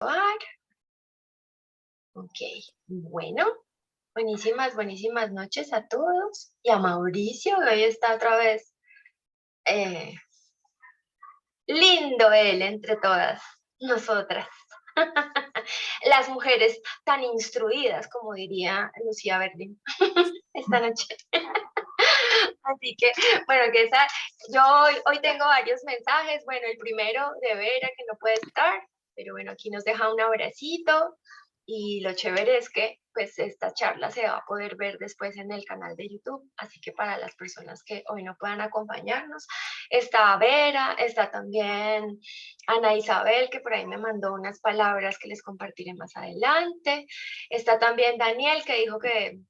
grabar. Ok, bueno, buenísimas noches a todos. Y a Mauricio, que hoy está otra vez lindo él entre todas nosotras. Las mujeres tan instruidas, como diría Lucía Berlin esta noche. Así que, bueno, yo hoy tengo varios mensajes. Bueno, el primero de Vera, que no puede estar, pero bueno, aquí nos deja un abracito. Y lo chévere es que pues esta charla se va a poder ver después en el canal de YouTube, así que para las personas que hoy no puedan acompañarnos, está Vera, está también Ana Isabel, que por ahí me mandó unas palabras que les compartiré más adelante, está también Daniel, que dijo que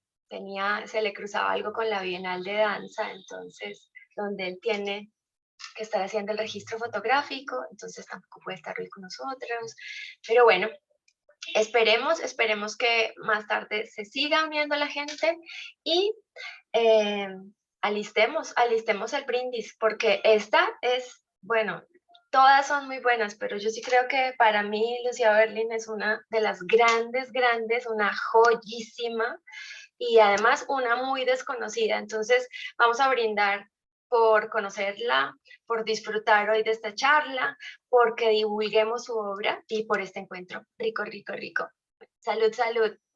se le cruzaba algo con la Bienal de Danza, entonces, donde él tiene que estar haciendo el registro fotográfico, entonces tampoco puede estar hoy con nosotros, pero bueno, esperemos que más tarde se siga viendo la gente y alistemos el brindis, porque esta es, bueno, todas son muy buenas, pero yo sí creo que para mí Lucía Berlin es una de las grandes, una joyísima y además una muy desconocida. Entonces vamos a brindar por conocerla, por disfrutar hoy de esta charla, porque divulguemos su obra y por este encuentro rico. Salud.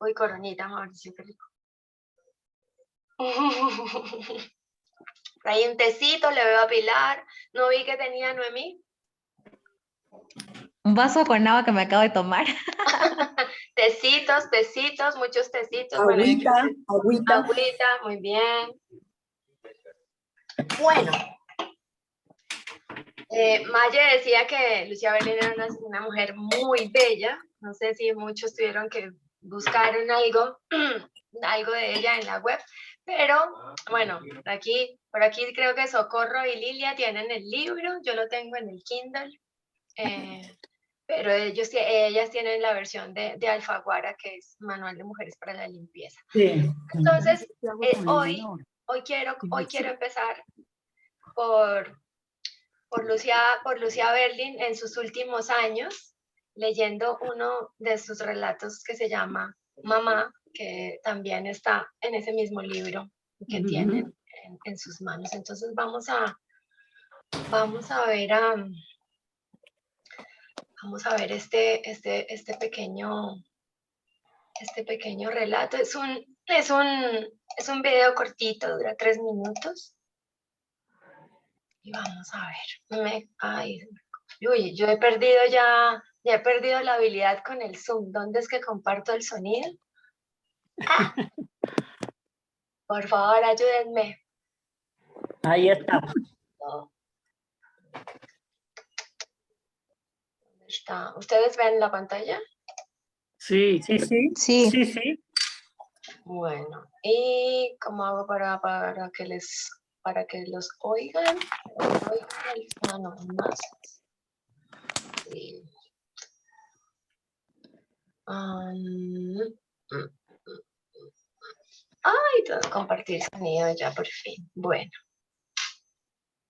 Uy, coronita, Mauricio, qué rico. Hay un tecito, le veo a Pilar. No vi que tenía Noemí. Un vaso con agua que me acabo de tomar. Tecitos, muchos tecitos. Agüita, agüita, muy bien. Bueno, Maya decía que Lucía Berlin era una mujer muy bella. No sé si muchos tuvieron que buscar en algo de ella en la web, pero bueno, por aquí creo que Socorro y Lilia tienen el libro, yo lo tengo en el Kindle, pero ellas tienen la versión de Alfaguara, que es Manual de Mujeres para la Limpieza. Sí. Entonces, hoy quiero empezar por Lucía Berlin en sus últimos años, leyendo uno de sus relatos que se llama Mamá, que también está en ese mismo libro que tienen en sus manos. Entonces vamos a ver este pequeño relato. Es un video cortito, dura 3 minutos. Y vamos a ver. Yo he perdido la habilidad con el Zoom. ¿Dónde es que comparto el sonido? ¡Ah! Por favor, ayúdenme. Ahí está. ¿Dónde está? ¿Ustedes ven la pantalla? Sí. Bueno, ¿y cómo hago para que los oigan? No, más. Sí. Ay, tengo que compartir sonido ya por fin. Bueno.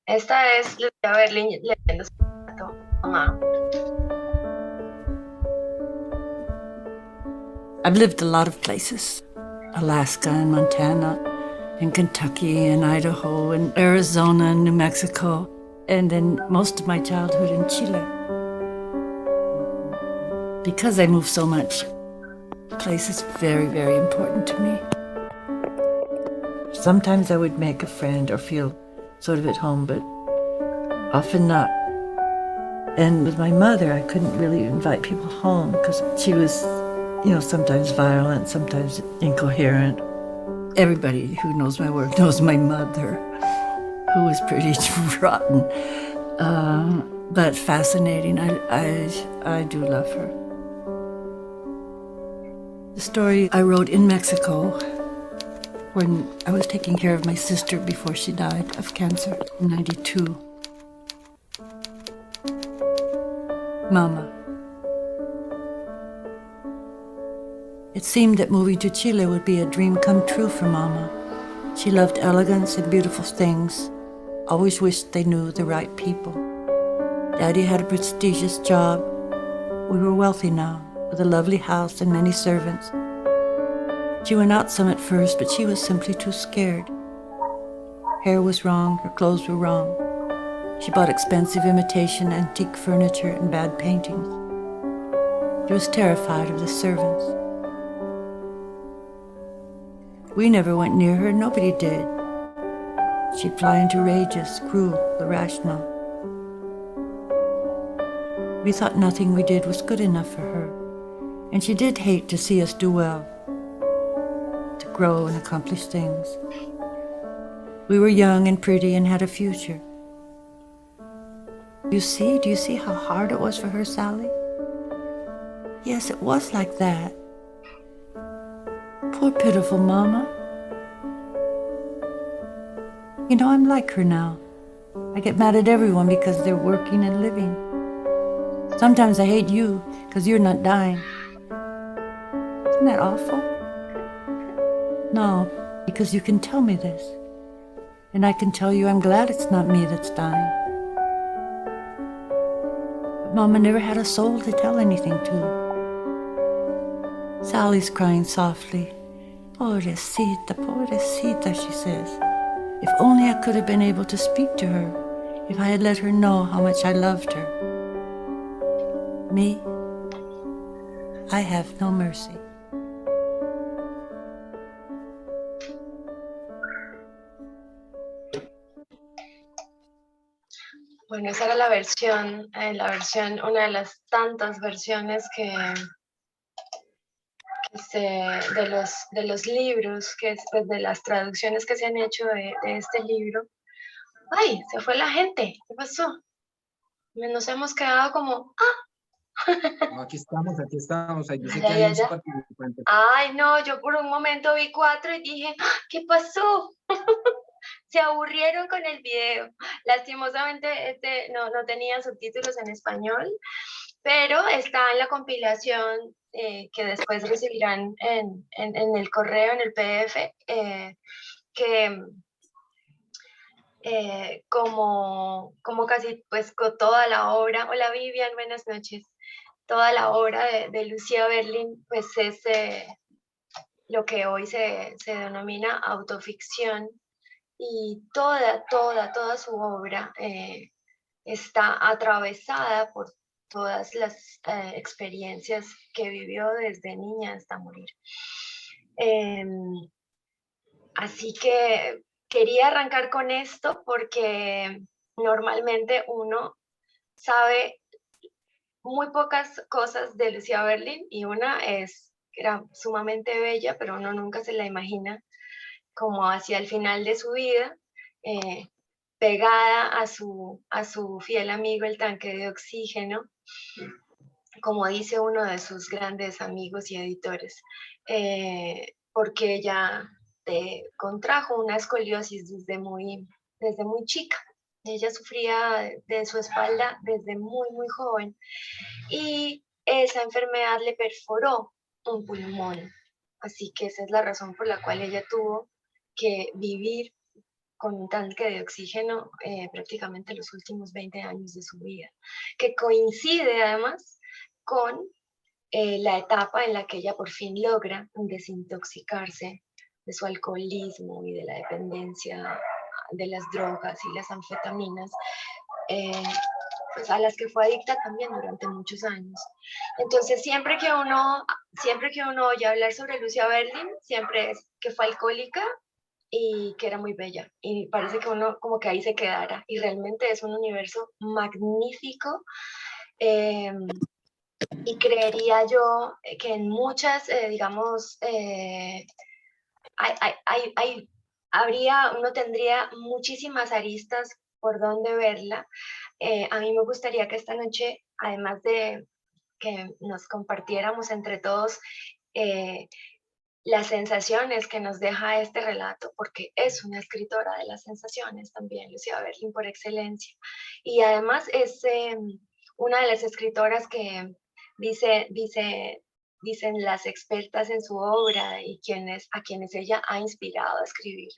Esta es Lucía Berlin leyendo su relato, Mamá. I've lived a lot of places. Alaska and Montana, and Kentucky and Idaho, and Arizona and New Mexico, and then most of my childhood in Chile. Because I moved so much, place is very, very important to me. Sometimes I would make a friend or feel sort of at home, but often not. And with my mother, I couldn't really invite people home because she was, sometimes violent, sometimes incoherent. Everybody who knows my work knows my mother, who was pretty rotten, but fascinating. I do love her. The story I wrote in Mexico when I was taking care of my sister before she died of cancer in '92. Mama. It seemed that moving to Chile would be a dream come true for Mama. She loved elegance and beautiful things, always wished they knew the right people. Daddy had a prestigious job, We were wealthy now, with a lovely house and many servants. She went out some at first, but she was simply too scared. Hair was wrong, her clothes were wrong. She bought expensive imitation antique furniture and bad paintings. She was terrified of the servants. We never went near her, nobody did. She'd fly into rages, cruel, irrational. We thought nothing we did was good enough for her, and she did hate to see us do well, to grow and accomplish things. We were young and pretty and had a future. Do you see how hard it was for her, Sally? Yes, it was like that. Poor pitiful Mama. You know, I'm like her now. I get mad at everyone because they're working and living. Sometimes I hate you because you're not dying. Isn't that awful? No, because you can tell me this. And I can tell you I'm glad it's not me that's dying. But Mama never had a soul to tell anything to. Sally's crying softly. Pobrecita, pobrecita, she says. If only I could have been able to speak to her, if I had let her know how much I loved her. Me, I have no mercy. Bueno, esa era la versión, una de las tantas versiones de los libros, pues, de las traducciones que se han hecho de este libro. ¡Ay! Se fue la gente. ¿Qué pasó? Nos hemos quedado como, No, aquí estamos. Yo sé Ay, que ay, hay ay, 11 ay. participantes. Ay, no, yo por un momento vi 4 y dije, ¡ah! ¿Qué pasó? Se aburrieron con el video. Lastimosamente no tenía subtítulos en español, pero está en la compilación que después recibirán en el correo, en el PDF, que como casi pues con toda la obra. Hola Vivian, buenas noches. Toda la obra de Lucía Berlin pues es lo que hoy se denomina autoficción, y toda su obra está atravesada por todas las experiencias que vivió desde niña hasta morir. Así que quería arrancar con esto porque normalmente uno sabe muy pocas cosas de Lucía Berlin, y una es que era sumamente bella, pero uno nunca se la imagina como hacia el final de su vida, pegada a su fiel amigo, el tanque de oxígeno, como dice uno de sus grandes amigos y editores, porque ella contrajo una escoliosis desde muy chica. Ella sufría de su espalda desde muy joven, y esa enfermedad le perforó un pulmón. Así que esa es la razón por la cual ella tuvo que vivir con un tanque de oxígeno prácticamente los últimos 20 años de su vida, que coincide además con la etapa en la que ella por fin logra desintoxicarse de su alcoholismo y de la dependencia de las drogas y las anfetaminas, pues a las que fue adicta también durante muchos años. Entonces siempre que uno oye hablar sobre Lucía Berlin, siempre es que fue alcohólica y que era muy bella, y parece que uno como que ahí se quedara, y realmente es un universo magnífico, y creería yo que en muchas, digamos, uno tendría muchísimas aristas por donde verla. A mí me gustaría que esta noche, además de que nos compartiéramos entre todos las sensaciones que nos deja este relato, porque es una escritora de las sensaciones también, Lucía Berlin por excelencia, y además es una de las escritoras que dicen las expertas en su obra y a quienes ella ha inspirado a escribir,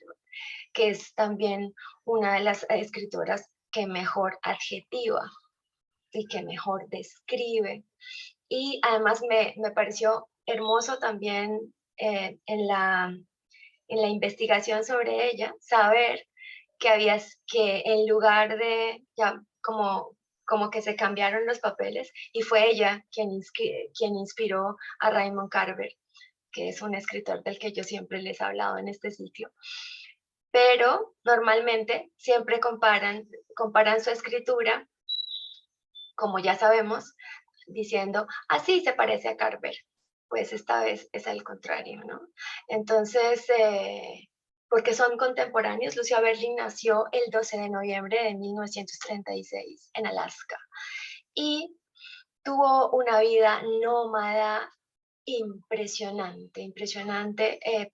que es también una de las escritoras que mejor adjetiva y que mejor describe Y además me pareció hermoso también en la investigación sobre ella, saber que en lugar de, ya como que se cambiaron los papeles, y fue ella quien inspiró a Raymond Carver, que es un escritor del que yo siempre les he hablado en este ciclo. Pero normalmente siempre comparan su escritura, como ya sabemos, diciendo, así se parece a Carver. Pues esta vez es al contrario, ¿no? Entonces, porque son contemporáneos, Lucia Berling nació el 12 de noviembre de 1936 en Alaska y tuvo una vida nómada impresionante,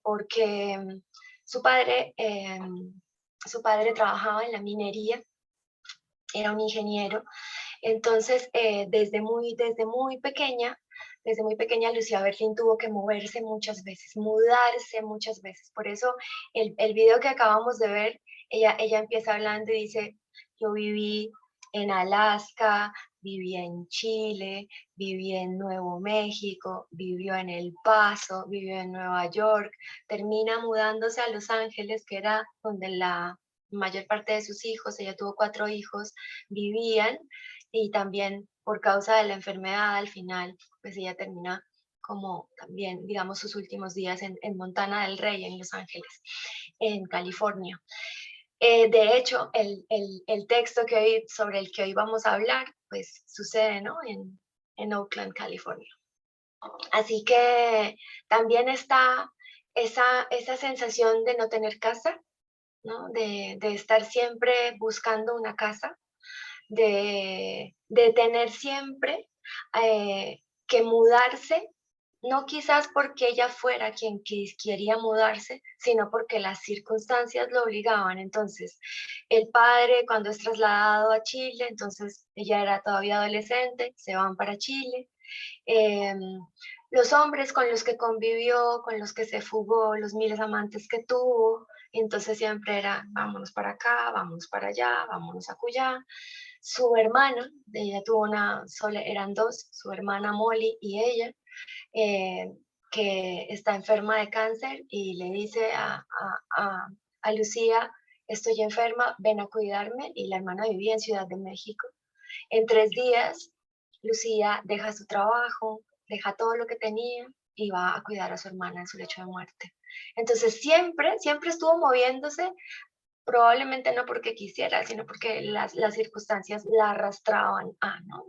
porque su padre trabajaba en la minería, era un ingeniero. Entonces, desde muy pequeña, Lucia Berling tuvo que moverse muchas veces, mudarse muchas veces. Por eso el video que acabamos de ver, ella empieza hablando y dice, yo viví en Alaska, viví en Chile, viví en Nuevo México, vivió en El Paso, vivió en Nueva York, termina mudándose a Los Ángeles, que era donde la mayor parte de sus hijos, ella tuvo 4 hijos, vivían, y también por causa de la enfermedad al final, pues ella termina como también, digamos, sus últimos días en Montana del Rey, en Los Ángeles, en California. De hecho, el texto sobre el que hoy vamos a hablar, pues sucede, ¿no? En Oakland, California. Así que también está esa sensación de no tener casa, ¿no? De estar siempre buscando una casa, de tener siempre que mudarse, no quizás porque ella fuera quien quería mudarse, sino porque las circunstancias lo obligaban. Entonces, el padre cuando es trasladado a Chile, entonces ella era todavía adolescente, se van para Chile. Los hombres con los que convivió, con los que se fugó, los miles amantes que tuvo, entonces siempre era, vámonos para acá, vámonos para allá, vámonos acullá. Su hermana, ella tuvo eran 2, su hermana Molly y ella, que está enferma de cáncer y le dice a Lucía, estoy enferma, ven a cuidarme, y la hermana vivía en Ciudad de México. En 3 días, Lucía deja su trabajo, deja todo lo que tenía y va a cuidar a su hermana en su lecho de muerte. Entonces siempre estuvo moviéndose, probablemente no porque quisiera, sino porque las circunstancias la arrastraban ¿no?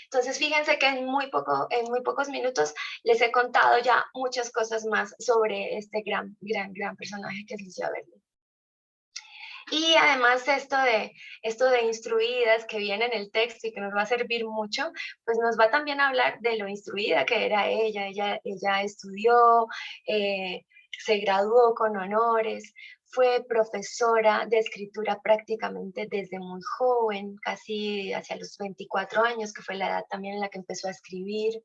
Entonces fíjense que en muy pocos minutos les he contado ya muchas cosas más sobre este gran personaje que es Lucía Berling. Y además esto de instruidas que viene en el texto y que nos va a servir mucho, pues nos va también a hablar de lo instruida que era ella. Ella estudió, se graduó con honores, fue profesora de escritura prácticamente desde muy joven, casi hacia los 24 años, que fue la edad también en la que empezó a escribir.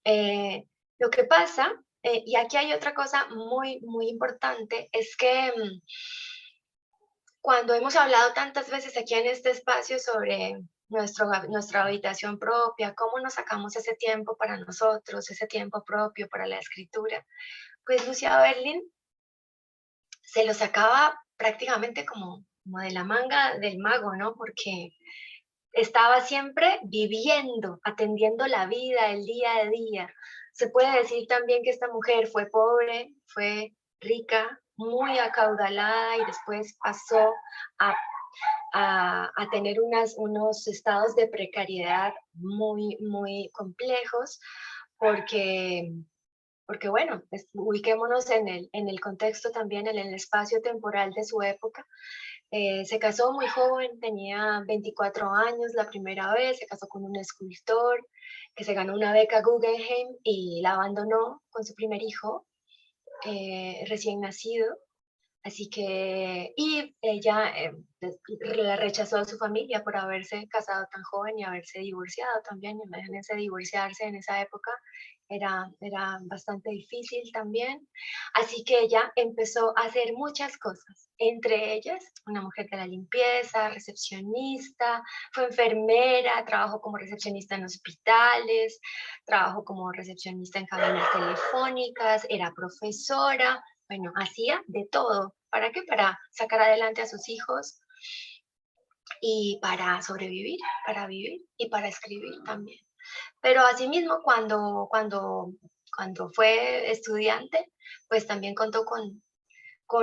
Lo que pasa, y aquí hay otra cosa muy importante, es que cuando hemos hablado tantas veces aquí en este espacio sobre nuestra habitación propia, cómo nos sacamos ese tiempo para nosotros, ese tiempo propio para la escritura, pues Lucía Berling se lo sacaba prácticamente como de la manga del mago, ¿no? Porque estaba siempre viviendo, atendiendo la vida, el día a día. Se puede decir también que esta mujer fue pobre, fue rica, muy acaudalada, y después pasó a tener unos estados de precariedad muy complejos, porque bueno, pues, ubiquémonos en el contexto también, en el espacio temporal de su época. Se casó muy joven, tenía 24 años la primera vez, se casó con un escultor que se ganó una beca Guggenheim y la abandonó con su primer hijo recién nacido. Así que, y ella la rechazó a su familia por haberse casado tan joven y haberse divorciado también. Imagínense divorciarse en esa época, era bastante difícil también. Así que ella empezó a hacer muchas cosas, entre ellas una mujer de la limpieza, recepcionista, fue enfermera, trabajó como recepcionista en hospitales, trabajó como recepcionista en cabinas telefónicas, era profesora. Bueno, hacía de todo. ¿Para qué? Para sacar adelante a sus hijos y para sobrevivir, para vivir y para escribir también. Pero asimismo, cuando fue estudiante, pues también contó con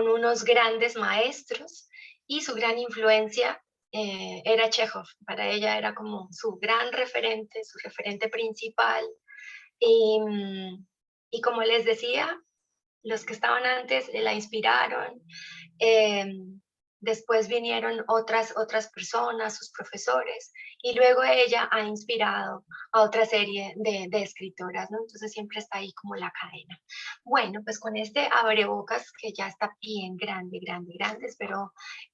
unos grandes maestros y su gran influencia era Chekhov. Para ella era como su gran referente, su referente principal. Y como les decía, los que estaban antes la inspiraron. Después vinieron otras personas, sus profesores, y luego ella ha inspirado a otra serie de escritoras, ¿no? Entonces siempre está ahí como la cadena. Bueno, pues con este abrebocas que ya está bien grande,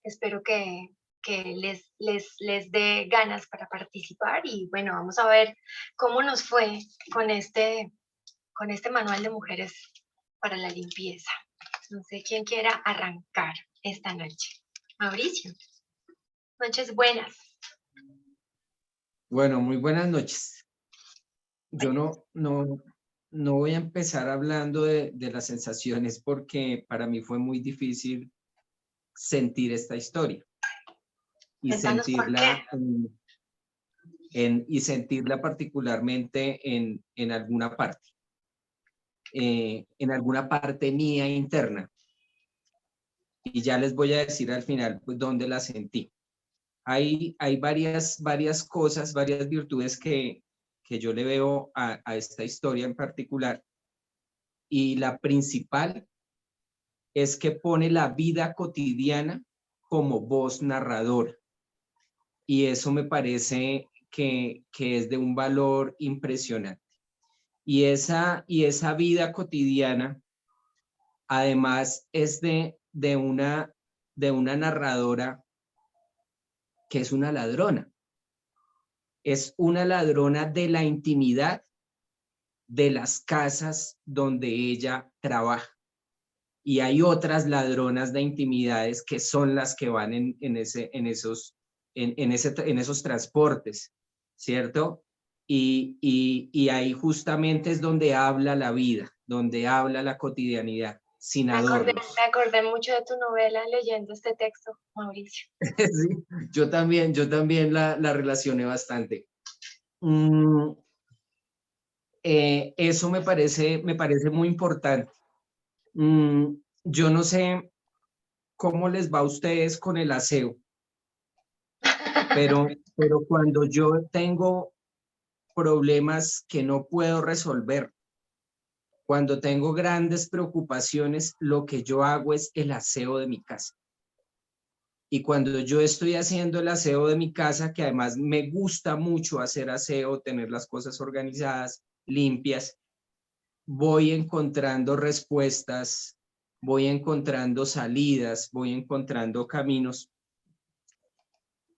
espero que les dé ganas para participar y bueno, vamos a ver cómo nos fue con este manual de mujeres para la limpieza. No sé quién quiera arrancar esta noche. Mauricio. Noches buenas. Bueno, muy buenas noches. Yo no voy a empezar hablando de las sensaciones porque para mí fue muy difícil sentir esta historia y Cuéntanos por sentirla qué. y sentirla particularmente en alguna parte. En alguna parte mía interna. Y ya les voy a decir al final pues, dónde la sentí. Hay varias cosas, varias virtudes que yo le veo a esta historia en particular. Y la principal es que pone la vida cotidiana como voz narradora. Y eso me parece que es de un valor impresionante. Y esa vida cotidiana, además, es de una narradora que es una ladrona. Es una ladrona de la intimidad de las casas donde ella trabaja. Y hay otras ladronas de intimidades que son las que van en esos transportes, ¿cierto? Y ahí justamente es donde habla la vida, donde habla la cotidianidad, sin adornos. Me acordé mucho de tu novela leyendo este texto, Mauricio. Sí, yo también la relacioné bastante. Eso me parece muy importante. Yo no sé cómo les va a ustedes con el aseo, pero cuando yo tengo problemas que no puedo resolver, cuando tengo grandes preocupaciones, lo que yo hago es el aseo de mi casa. Y cuando yo estoy haciendo el aseo de mi casa, que además me gusta mucho hacer aseo, tener las cosas organizadas, limpias, voy encontrando respuestas, voy encontrando salidas, voy encontrando caminos.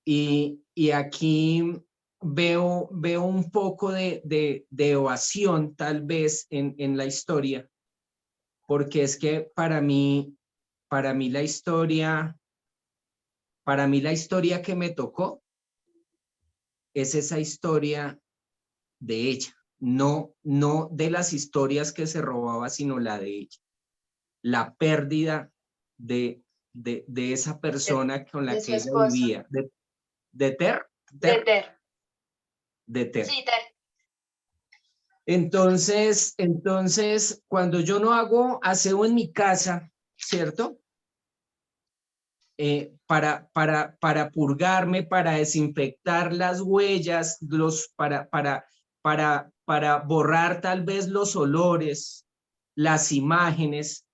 Y aquí veo un poco de evasión tal vez en la historia, porque es que para mí la historia que me tocó es esa historia de ella, no de las historias que se robaba, sino la de ella. La pérdida de esa persona con la de su que ella esposo. vivía. ¿De Ter? De Ter. De Ter. Sí, Ter. Entonces, cuando yo no hago aseo en mi casa, ¿cierto? Para purgarme, para desinfectar las huellas, para borrar tal vez los olores, las imágenes,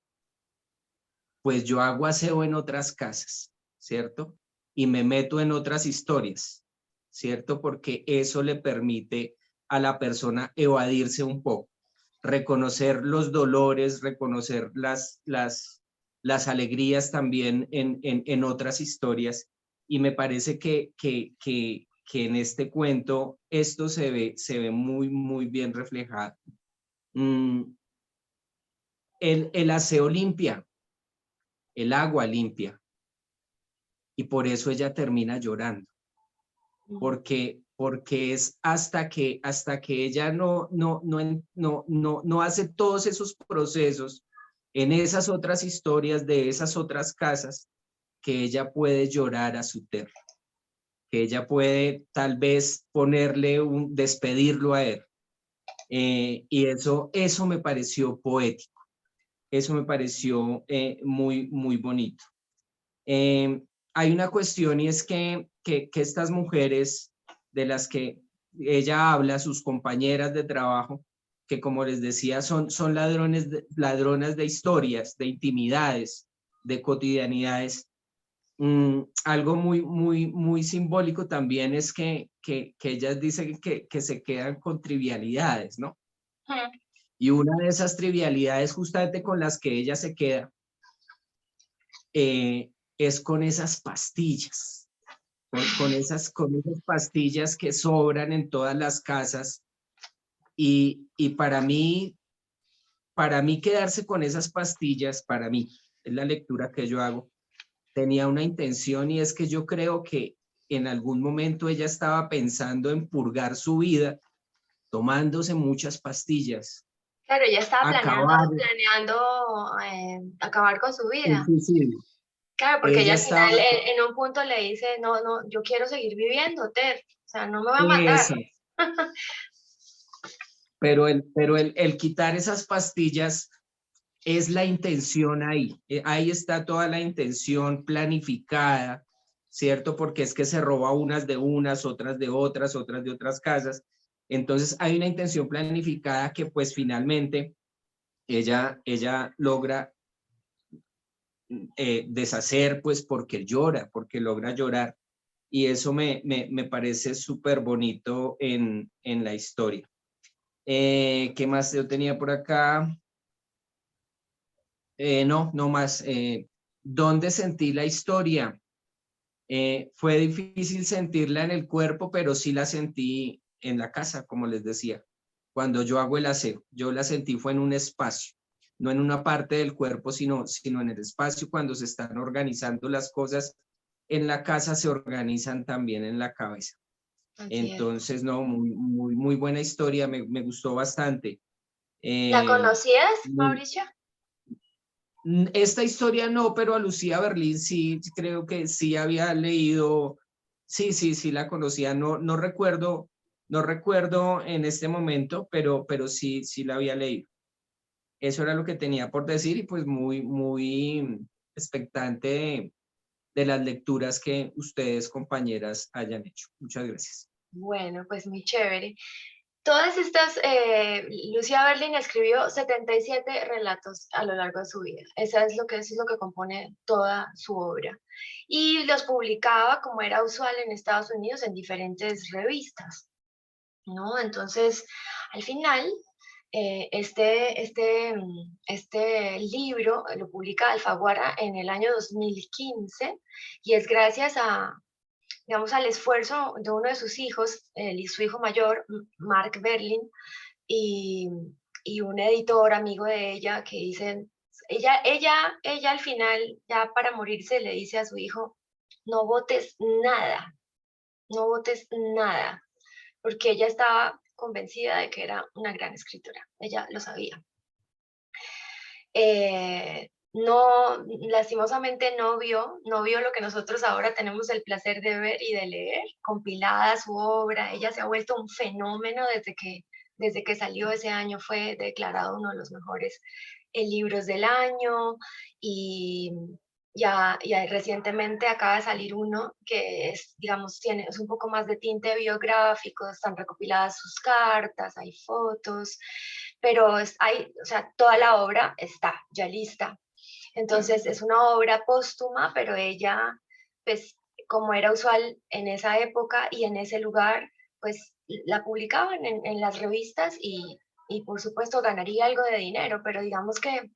pues yo hago aseo en otras casas, ¿cierto? Y me meto en otras historias, ¿cierto? Porque eso le permite a la persona evadirse un poco, reconocer los dolores, reconocer las las alegrías también en otras historias. Y me parece que en este cuento esto se ve muy, muy bien reflejado. El aseo limpia, el agua limpia, y por eso ella termina llorando, porque es hasta que ella no hace todos esos procesos en esas otras historias de esas otras casas, que ella puede llorar a su terreno, que ella puede tal vez despedirlo a él. Y eso me pareció poético, eso me pareció muy, muy bonito. Hay una cuestión, y es que estas mujeres de las que ella habla, sus compañeras de trabajo, que como les decía, son ladronas de historias, de intimidades, de cotidianidades. Algo muy, muy, muy simbólico también es que ellas dicen que se quedan con trivialidades, ¿no? Y una de esas trivialidades justamente con las que ella se queda es con esas pastillas, con esas pastillas que sobran en todas las casas. Y para mí quedarse con esas pastillas, para mí, es la lectura que yo hago, tenía una intención, y es que yo creo que en algún momento ella estaba pensando en purgar su vida, tomándose muchas pastillas. Claro, ella estaba planeando acabar con su vida. Suicidio. Claro, porque ella al estaba... final en un punto le dice, no, yo quiero seguir viviendo, Ter, o sea, no me va a matar. Pero el quitar esas pastillas es la intención ahí. Ahí está toda la intención planificada, ¿cierto? Porque es que se roba unas de unas, otras de otras, otras de otras casas. Entonces hay una intención planificada que pues finalmente ella logra deshacer, pues porque llora, porque logra llorar. Y eso me parece súper bonito en la historia. ¿Qué más yo tenía por acá? No más. ¿Dónde sentí la historia? Fue difícil sentirla en el cuerpo, pero sí la sentí en la casa, como les decía. Cuando yo hago el aseo, yo la sentí fue en un espacio, no en una parte del cuerpo, sino en el espacio. Cuando se están organizando las cosas en la casa, se organizan también en la cabeza. Entonces, no, muy, muy, muy buena historia, me gustó bastante. ¿La conocías, Mauricio? Esta historia no, pero a Lucía Berlín sí, creo que sí había leído, sí la conocía, no recuerdo en este momento, pero sí la había leído. Eso era lo que tenía por decir, y pues muy, muy expectante de las lecturas que ustedes, compañeras, hayan hecho. Muchas gracias. Bueno, pues muy chévere. Todas estas, Lucía Berlin escribió 77 relatos a lo largo de su vida. Eso es lo que compone toda su obra. Y los publicaba, como era usual en Estados Unidos, en diferentes revistas, ¿no? Entonces, al final, este libro lo publica Alfaguara en el año 2015, y es gracias digamos, al esfuerzo de uno de sus hijos, su hijo mayor, Mark Berlin, y un editor amigo de ella que dicen, ella al final, ya para morirse, le dice a su hijo, no votes nada, no votes nada, porque ella estaba convencida de que era una gran escritora, ella lo sabía. No, lastimosamente no vio lo que nosotros ahora tenemos el placer de ver y de leer, compilada su obra. Ella se ha vuelto un fenómeno desde que salió ese año, fue declarado uno de los mejores libros del año, y ya recientemente acaba de salir uno que es, digamos, es un poco más de tinte biográfico, están recopiladas sus cartas, hay fotos, pero o sea, toda la obra está ya lista. Entonces es una obra póstuma, pero ella, pues como era usual en esa época y en ese lugar, pues la publicaban en las revistas, y por supuesto ganaría algo de dinero, pero digamos que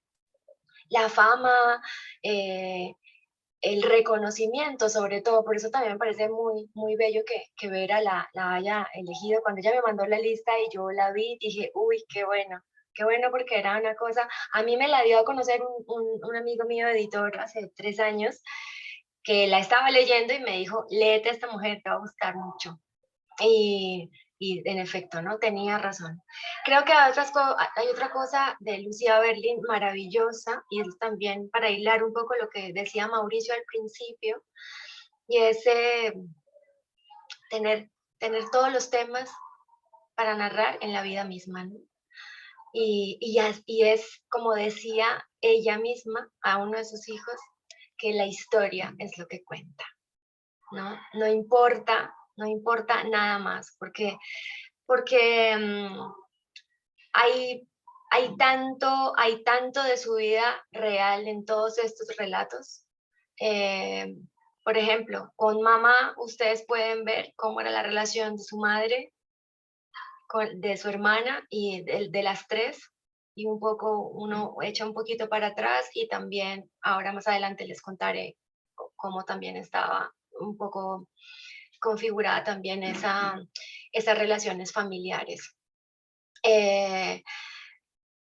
la fama, el reconocimiento sobre todo. Por eso también me parece muy, muy bello que Vera la haya elegido. Cuando ella me mandó la lista y yo la vi, dije, uy, qué bueno porque era una cosa, a mí me la dio a conocer un amigo mío editor hace 3 años, que la estaba leyendo y me dijo, léete a esta mujer, te va a gustar mucho. Y en efecto, ¿no? Tenía razón. Creo que hay otra cosa de Lucía Berlin maravillosa, y es también para hilar un poco lo que decía Mauricio al principio, y es tener todos los temas para narrar en la vida misma, ¿no? Y es, como decía ella misma a uno de sus hijos, que la historia es lo que cuenta, ¿no? No importa nada más, porque hay, hay tanto de su vida real en todos estos relatos. Por ejemplo, con mamá ustedes pueden ver cómo era la relación de su madre, de su hermana y de las tres, y un poco uno echa un poquito para atrás y también ahora más adelante les contaré cómo también estaba un poco configurada también esas relaciones familiares.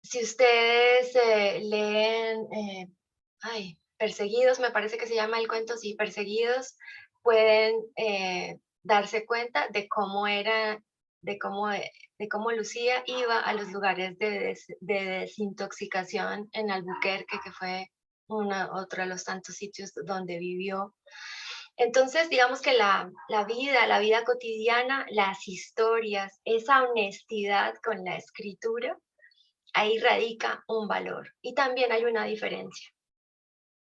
Si ustedes leen Perseguidos, me parece que se llama el cuento, sí, Perseguidos, pueden darse cuenta de cómo era, de cómo Lucía iba a los lugares de desintoxicación en Albuquerque, que fue otro de los tantos sitios donde vivió. Entonces, digamos que la vida cotidiana, las historias, esa honestidad con la escritura, ahí radica un valor. Y también hay una diferencia.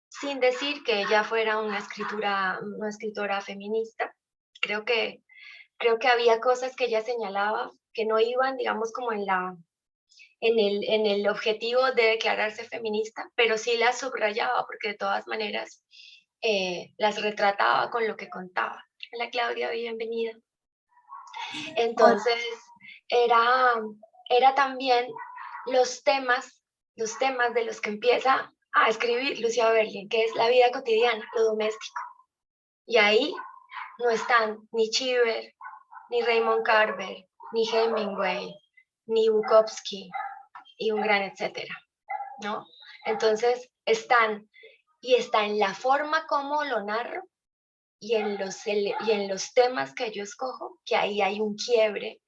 Sin decir que ella fuera una escritora feminista, creo que había cosas que ella señalaba que no iban, digamos, como en el objetivo de declararse feminista, pero sí las subrayaba, porque de todas maneras las retrataba con lo que contaba. Hola Claudia, bienvenida. Entonces, era también los temas de los que empieza a escribir Lucía Berlin, que es la vida cotidiana, lo doméstico. Y ahí no están ni Cheever, ni Raymond Carver, ni Hemingway, ni Bukowski, y un gran etcétera, ¿no? Entonces, está en la forma como lo narro y en los temas que yo escojo, que ahí hay un quiebre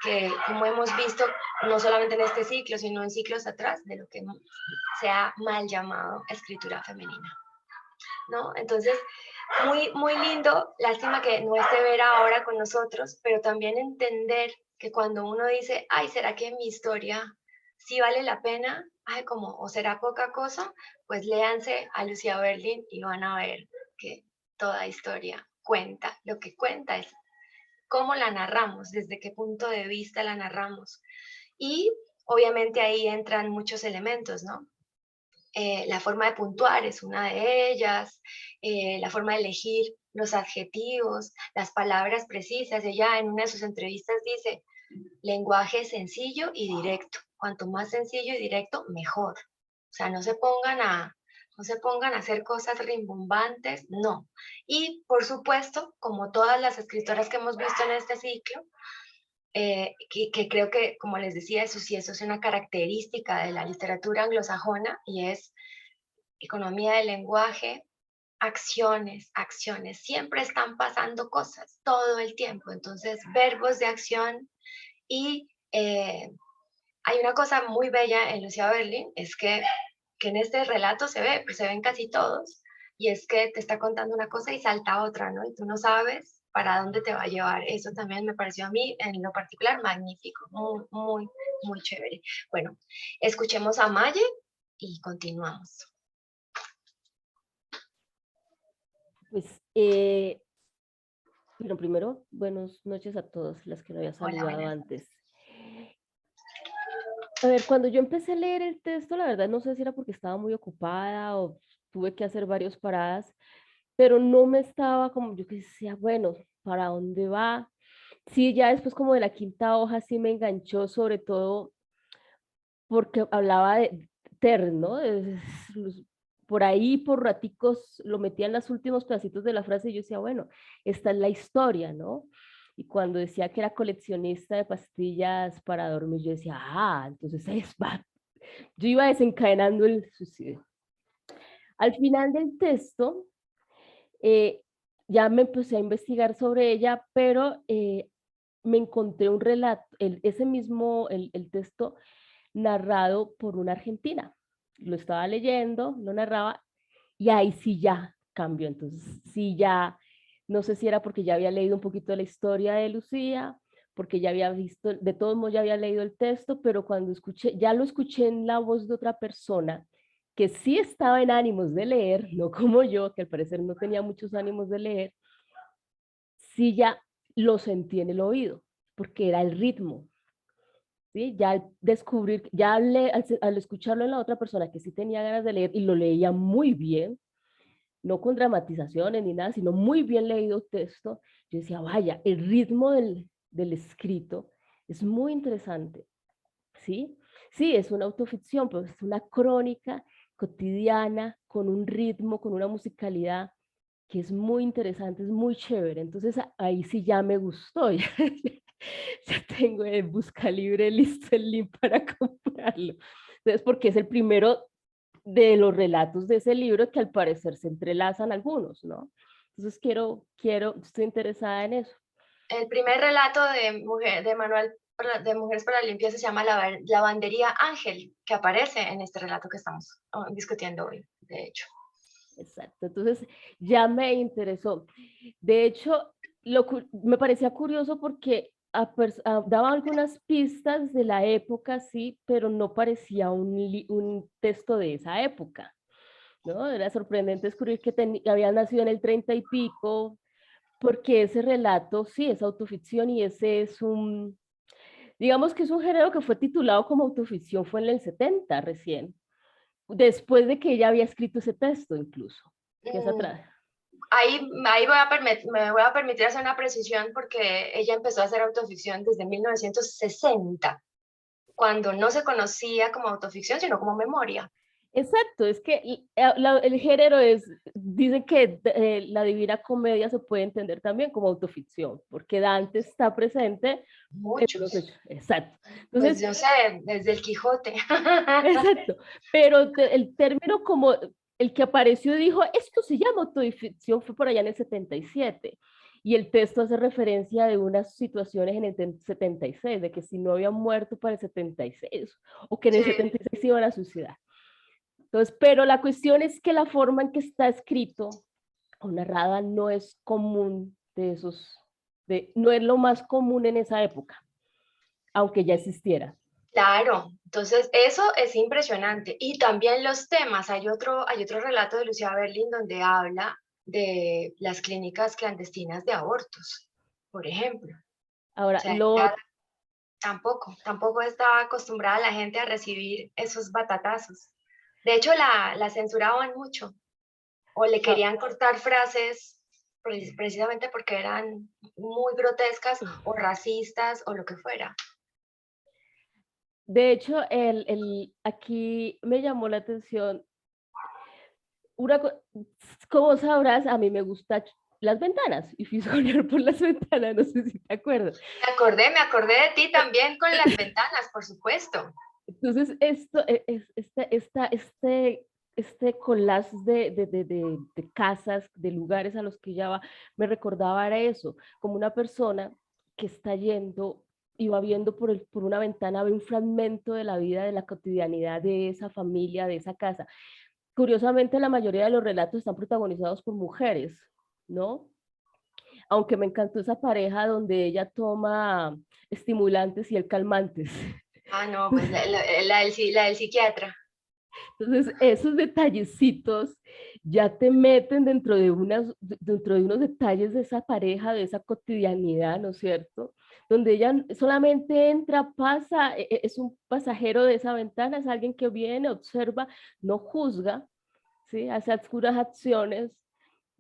que, como hemos visto, no solamente en este ciclo, sino en ciclos atrás, de lo que se ha mal llamado escritura femenina, ¿no? Entonces, muy, muy lindo, lástima que no esté Vera ahora con nosotros, pero también entender que cuando uno dice, ay, ¿será que mi historia sí vale la pena? Ay, o será poca cosa, pues léanse a Lucía Berlin y van a ver que toda historia cuenta. Lo que cuenta es cómo la narramos, desde qué punto de vista la narramos. Y obviamente ahí entran muchos elementos, ¿no? La forma de puntuar es una de ellas, la forma de elegir los adjetivos, las palabras precisas. Ella en una de sus entrevistas dice, lenguaje sencillo y directo. Cuanto más sencillo y directo, mejor. O sea, no se pongan a hacer cosas rimbombantes, no. Y por supuesto, como todas las escritoras que hemos visto en este ciclo, que creo que, como les decía, eso es una característica de la literatura anglosajona, y es economía del lenguaje, acciones, siempre están pasando cosas todo el tiempo, entonces verbos de acción. Y hay una cosa muy bella en Lucía Berlin, es que en este relato se ven casi todos, y es que te está contando una cosa y salta otra, ¿no? Y tú no sabes para dónde te va a llevar. Eso también me pareció a mí, en lo particular, magnífico, muy, muy, muy chévere. Bueno, escuchemos a Maye y continuamos. Pues, bueno, primero, buenas noches a todos las que no había saludado antes. A ver, cuando yo empecé a leer el texto, la verdad no sé si era porque estaba muy ocupada o tuve que hacer varias paradas, pero no me estaba como, yo que decía, bueno, ¿para dónde va? Sí, ya después como de la quinta hoja sí me enganchó, sobre todo porque hablaba de Ter, ¿no? por ahí, por raticos, lo metía en los últimos pedacitos de la frase y yo decía, bueno, esta es la historia, ¿no? Y cuando decía que era coleccionista de pastillas para dormir, yo decía, entonces yo iba desencadenando el suicidio. Al final del texto, ya me empecé a investigar sobre ella, pero me encontré un relato, ese mismo, el texto narrado por una argentina. Lo estaba leyendo, lo narraba, y ahí sí ya cambió. Entonces, sí ya, no sé si era porque ya había leído un poquito de la historia de Lucía, porque ya había visto, de todos modos ya había leído el texto, pero cuando escuché, ya lo escuché en la voz de otra persona, que sí estaba en ánimos de leer, no como yo, que al parecer no tenía muchos ánimos de leer, sí ya lo sentí en el oído, porque era el ritmo, ¿sí? Ya al descubrir, al escucharlo en la otra persona que sí tenía ganas de leer y lo leía muy bien, no con dramatizaciones ni nada, sino muy bien leído texto, yo decía, vaya, el ritmo del escrito es muy interesante, ¿sí? Sí, es una autoficción, pero es una crónica cotidiana, con un ritmo, con una musicalidad que es muy interesante, es muy chévere. Entonces ahí sí ya me gustó, ya tengo en Busca Libre listo el link para comprarlo. Entonces, porque es el primero de los relatos de ese libro que al parecer se entrelazan algunos, ¿no? Entonces estoy interesada en eso. El primer relato de Manuel de Mujeres para la Limpieza se llama Lavandería Ángel, que aparece en este relato que estamos discutiendo hoy, de hecho. Exacto, entonces ya me interesó. De hecho, me parecía curioso porque daba algunas pistas de la época, sí, pero no parecía un texto de esa época, ¿no? Era sorprendente descubrir que había nacido en el 30 y pico, porque ese relato, sí, es autoficción y ese es digamos que es un género que fue titulado como autoficción, fue en el 70 recién, después de que ella había escrito ese texto incluso, que es atrás. Ahí me voy a permitir hacer una precisión porque ella empezó a hacer autoficción desde 1960, cuando no se conocía como autoficción, sino como memoria. Exacto, es que el género dicen que la Divina Comedia se puede entender también como autoficción, porque Dante está presente. Muchos. Exacto. Pues Entonces, yo sé, desde el Quijote. exacto, pero el término como el que apareció y dijo, esto se llama autoficción, fue por allá en el 77. Y el texto hace referencia de unas situaciones en el 76, de que si no habían muerto para el 76, o que en el 76 iban a suicidar. Entonces, pero la cuestión es que la forma en que está escrito o narrada no es común no es lo más común en esa época, aunque ya existiera. Claro, entonces eso es impresionante. Y también los temas, hay otro relato de Lucía Berlin donde habla de las clínicas clandestinas de abortos, por ejemplo. Ahora, O sea, tampoco estaba acostumbrada la gente a recibir esos batatazos. De hecho, la censuraban mucho o le querían cortar frases precisamente porque eran muy grotescas o racistas o lo que fuera. de hecho, aquí me llamó la atención, como sabrás, a mí me gustan las ventanas y fui a soñar por las ventanas, no sé si te acuerdas. Me acordé de ti también con las ventanas, por supuesto. Entonces, este collage de casas, de lugares a los que ella va, me recordaba era eso, como una persona que está yendo y va viendo por una ventana, ve un fragmento de la vida, de la cotidianidad de esa familia, de esa casa. Curiosamente, la mayoría de los relatos están protagonizados por mujeres, ¿no? Aunque me encantó esa pareja donde ella toma estimulantes y él calmantes. Ah, no, pues la del psiquiatra. Entonces, esos detallecitos ya te meten dentro de unos detalles de esa pareja, de esa cotidianidad, ¿no es cierto? Donde ella solamente entra, pasa, es un pasajero de esa ventana, es alguien que viene, observa, no juzga, ¿sí? Hace oscuras acciones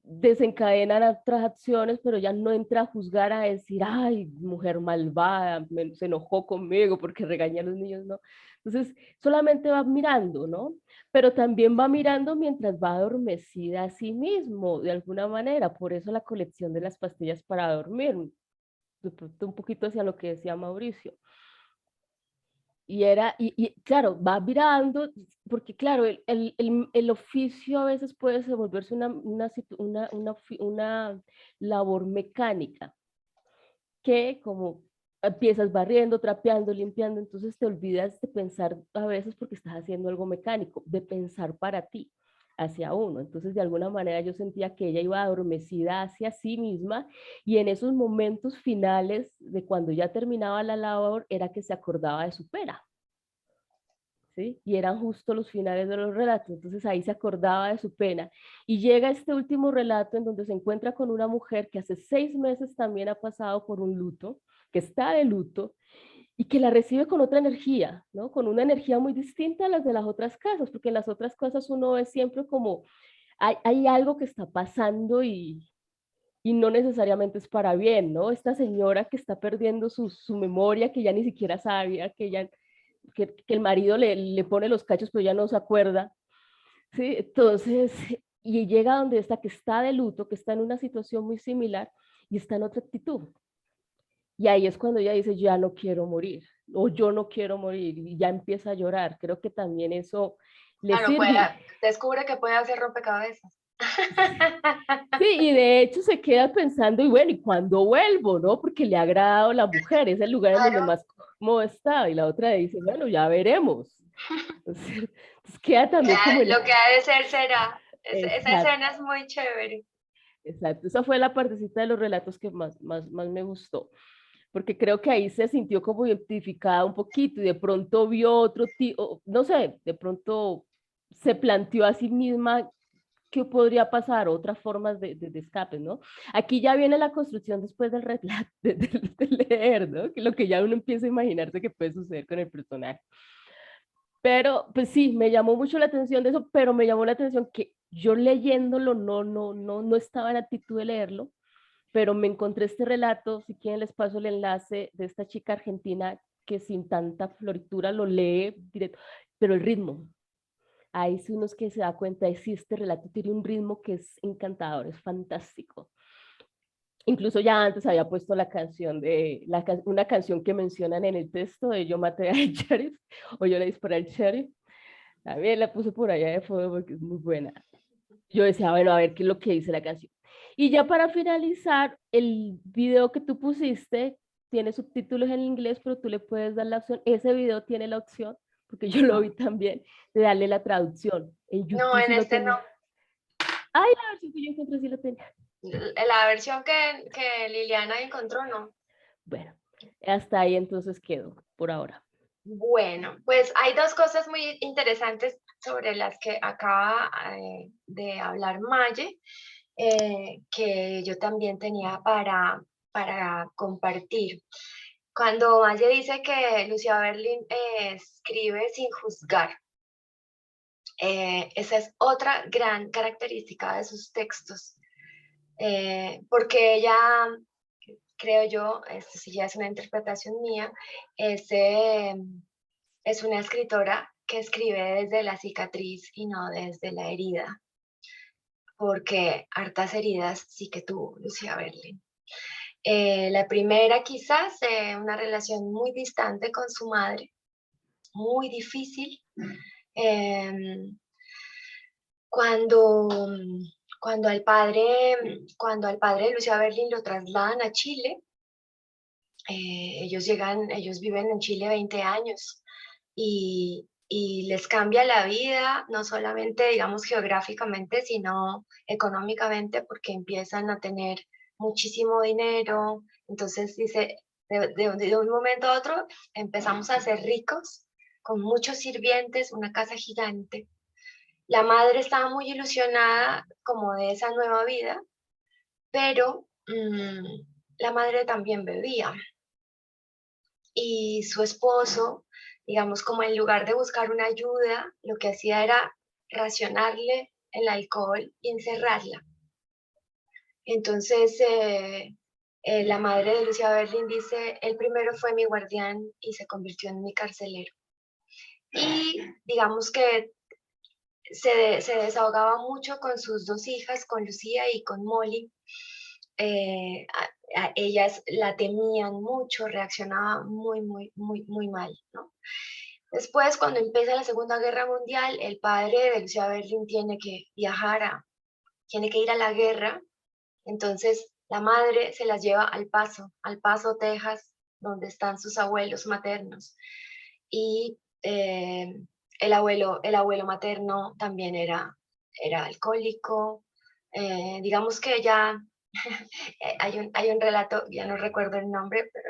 desencadenan otras acciones, pero ya no entra a juzgar, a decir, ay, mujer malvada, se enojó conmigo porque regañé a los niños, ¿no? Entonces, solamente va mirando, ¿no? Pero también va mirando mientras va adormecida a sí mismo, de alguna manera. Por eso la colección de las pastillas para dormir, de pronto un poquito hacia lo que decía Mauricio. Y claro, va mirando, porque claro, el oficio a veces puede volverse una labor mecánica, que como empiezas barriendo, trapeando, limpiando, entonces te olvidas de pensar a veces porque estás haciendo algo mecánico, de pensar para ti, hacia uno. Entonces, de alguna manera yo sentía que ella iba adormecida hacia sí misma y en esos momentos finales de cuando ya terminaba la labor era que se acordaba de su pera. ¿Sí? Y eran justo los finales de los relatos, entonces ahí se acordaba de su pena. Y llega este último relato en donde se encuentra con una mujer que hace 6 meses también ha pasado por un luto, que está de luto, y que la recibe con otra energía, ¿no? Con una energía muy distinta a las de las otras casas, porque en las otras casas uno ve siempre como hay algo que está pasando y no necesariamente es para bien, ¿no? Esta señora que está perdiendo su memoria, que ya ni siquiera sabía, que el marido le pone los cachos, pero ya no se acuerda, ¿sí? Entonces, y llega donde está, que está de luto, que está en una situación muy similar y está en otra actitud. Y ahí es cuando ella dice, ya no quiero morir, o yo no quiero morir, y ya empieza a llorar. Creo que también eso le Claro, sirve. descubre que puede hacer rompecabezas. Sí, y de hecho se queda pensando, y bueno, ¿y cuándo vuelvo, no? Porque le ha agradado la mujer, es el lugar en donde Claro, más cómodo está, y la otra dice, bueno, ya veremos. Entonces queda también como en... lo que ha de ser será. Esa Exacto, escena es muy chévere. exacto. Esa fue la partecita de los relatos que más me gustó, porque creo que ahí se sintió como identificada un poquito y de pronto vio otro tipo, no sé, de pronto se planteó a sí misma qué podría pasar, otras formas de escape, ¿no? Aquí ya viene la construcción después del relato, de leer, ¿no? Que lo que ya uno empieza a imaginarse que puede suceder con el personaje. Pero, pues sí, me llamó mucho la atención de eso, pero me llamó la atención que yo leyéndolo no estaba en actitud de leerlo, pero me encontré este relato, si quieren les paso el enlace de esta chica argentina que sin tanta floritura lo lee directo, pero el ritmo, ahí sí uno es que se da cuenta de si este relato tiene un ritmo que es encantador, es fantástico. Incluso ya antes había puesto la canción una canción que mencionan en el texto de Yo maté al sheriff o Yo le disparé al sheriff. También la puse por allá de fondo porque es muy buena. Yo decía, bueno, a ver qué es lo que dice la canción. Y ya para finalizar, el video que tú pusiste tiene subtítulos en inglés, pero tú le puedes dar la opción. Ese video tiene la opción, porque yo lo vi también, de darle la traducción. En No, YouTube en sí lo este no. tenía. Ay, la versión que yo encontré sí lo tenía. La versión que Liliana encontró, no. Bueno, hasta ahí entonces quedo por ahora. Bueno, pues hay dos cosas muy interesantes sobre las que acaba de hablar Maye, que yo también tenía para compartir. Cuando Maye dice que Lucía Berlin escribe sin juzgar, esa es otra gran característica de sus textos, porque ella, creo yo, esto sí ya es una interpretación mía, es una escritora que escribe desde la cicatriz y no desde la herida, porque hartas heridas sí que tuvo Lucía Berlin. La primera quizás, una relación muy distante con su madre, muy difícil. Cuando, cuando al padre de Lucía Berlin lo trasladan a Chile, ellos viven en Chile 20 años y les cambia la vida, no solamente, digamos, geográficamente, sino económicamente, porque empiezan a tener muchísimo dinero. Entonces dice, de un momento a otro empezamos a ser ricos, con muchos sirvientes, una casa gigante. La madre estaba muy ilusionada como de esa nueva vida, pero la madre también bebía. Y su esposo, digamos, como en lugar de buscar una ayuda, lo que hacía era racionarle el alcohol y encerrarla. Entonces, la madre de Lucía Berlin dice, el primero fue mi guardián y se convirtió en mi carcelero. Y digamos que se desahogaba mucho con sus dos hijas, con Lucía y con Molly. Ellas la temían mucho, reaccionaba muy mal, ¿no? Después, cuando empieza la Segunda Guerra Mundial, el padre de Lucía Berlin tiene que tiene que ir a la guerra. Entonces, la madre se las lleva al Paso, Texas, donde están sus abuelos maternos. Y el abuelo materno también era alcohólico. Digamos que ya hay un relato, ya no recuerdo el nombre, pero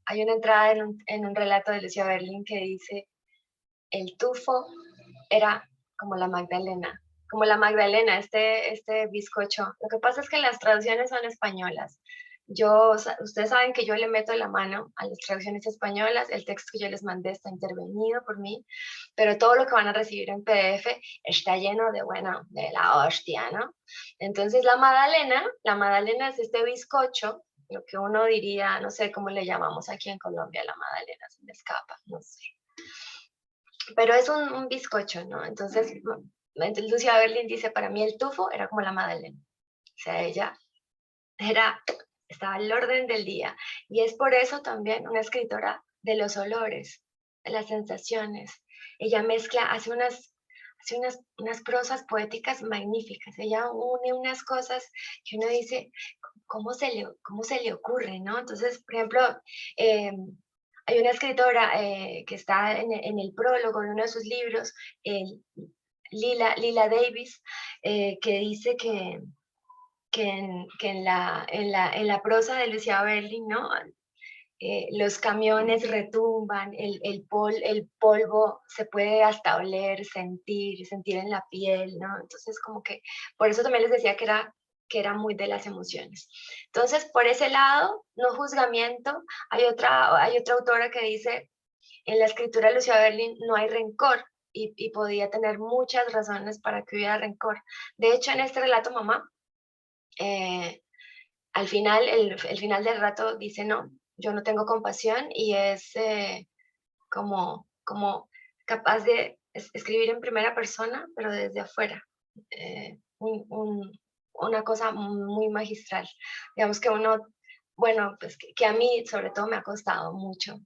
hay una entrada en un relato de Lucía Berlin que dice, el tufo era como la Magdalena, este bizcocho. Lo que pasa es que las traducciones son españolas. Ustedes saben que yo le meto la mano a las traducciones españolas, el texto que yo les mandé está intervenido por mí, pero todo lo que van a recibir en PDF está lleno de la hostia, ¿no? Entonces la Magdalena es este bizcocho, lo que uno diría, no sé cómo le llamamos aquí en Colombia, la Magdalena, se me escapa, no sé. Pero es un bizcocho, ¿no? Entonces, Lucía Berlin dice, para mí el tufo era como la Magdalena. O sea, ella estaba al orden del día. Y es por eso también una escritora de los olores, de las sensaciones. Ella hace unas prosas poéticas magníficas. Ella une unas cosas que uno dice, ¿cómo se le ocurre, no? Entonces, por ejemplo, hay una escritora que está en el prólogo de uno de sus libros, Lila Davis, que dice que en la prosa de Lucía Berlin, ¿no? Los camiones retumban, el polvo se puede hasta oler, sentir en la piel, ¿no? Entonces, como que, por eso también les decía que era muy de las emociones. Entonces, por ese lado, no juzgamiento. Hay otra autora que dice, en la escritura de Lucía Berlin no hay rencor, y podía tener muchas razones para que hubiera rencor. De hecho, en este relato, mamá, al final, el final del relato dice, no, yo no tengo compasión, y es como capaz de escribir en primera persona, pero desde afuera. Una cosa muy magistral. Digamos que pues que a mí sobre todo me ha costado mucho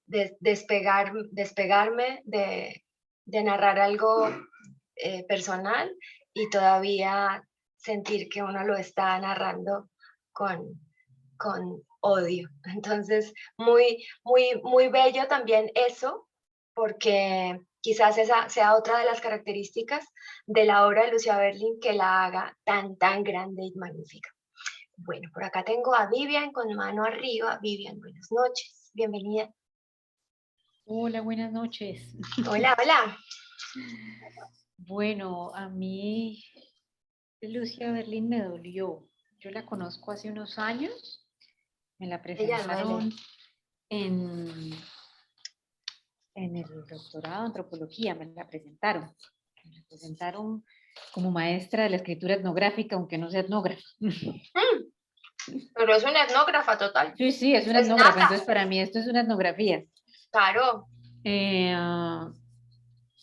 despegarme de narrar algo personal y todavía sentir que uno lo está narrando con odio. Entonces, muy bello también eso, porque quizás esa sea otra de las características de la obra de Lucía Berlin que la haga tan grande y magnífica. Bueno, por acá tengo a Vivian con mano arriba. Vivian, buenas noches, bienvenida. Hola, buenas noches. Hola. Bueno, a mí Lucía Berlin me dolió. Yo la conozco hace unos años. Me la presentaron en el doctorado de antropología, me la presentaron como maestra de la escritura etnográfica, aunque no sea etnógrafa. Pero es una etnógrafa total. Sí, es una etnógrafa, entonces para mí esto es una etnografía. Claro.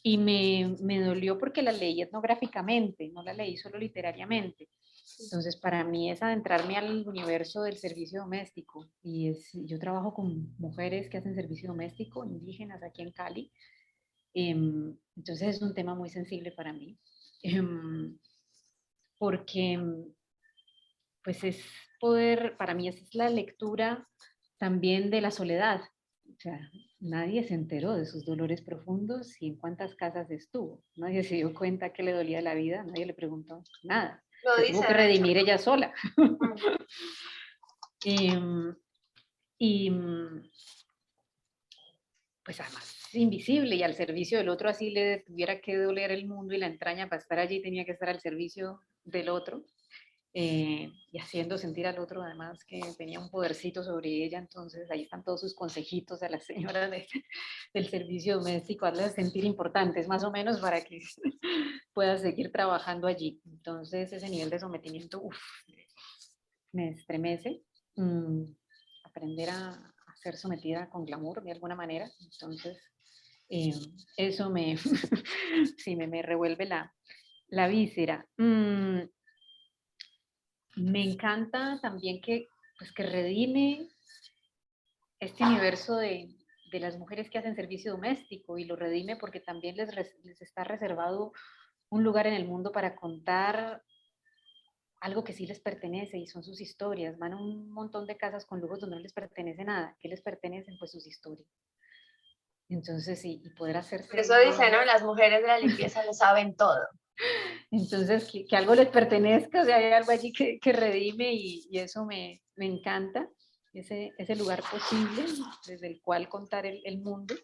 Y me dolió porque la leí etnográficamente, no la leí solo literariamente. Entonces, para mí es adentrarme al universo del servicio doméstico. Yo trabajo con mujeres que hacen servicio doméstico, indígenas aquí en Cali. Entonces, es un tema muy sensible para mí. Porque, pues, para mí es la lectura también de la soledad. O sea, nadie se enteró de sus dolores profundos y en cuántas casas estuvo. Nadie se dio cuenta que le dolía la vida, nadie le preguntó nada. Se tuvo que redimir ella sola. Y pues además es invisible y al servicio del otro, así le tuviera que doler el mundo y la entraña para estar allí, tenía que estar al servicio del otro. Y haciendo sentir al otro además que tenía un podercito sobre ella. Entonces ahí están todos sus consejitos a las señoras del servicio doméstico, hazlas sentir importantes más o menos para que pueda seguir trabajando allí. Entonces ese nivel de sometimiento, me estremece aprender a ser sometida con glamour de alguna manera. Entonces, eso me, sí, me revuelve la víscera. Me encanta también pues, que redime este universo de las mujeres que hacen servicio doméstico, y lo redime porque también les está reservado un lugar en el mundo para contar algo que sí les pertenece, y son sus historias. Van a un montón de casas con lujos donde no les pertenece nada. ¿Qué les pertenecen? Pues sus historias. Entonces, sí, y poder hacerse... Por eso dice, ¿no? Las mujeres de la limpieza lo saben todo. Entonces, que algo les pertenezca, o sea, hay algo allí que redime, y eso me encanta, ese lugar posible desde el cual contar el mundo.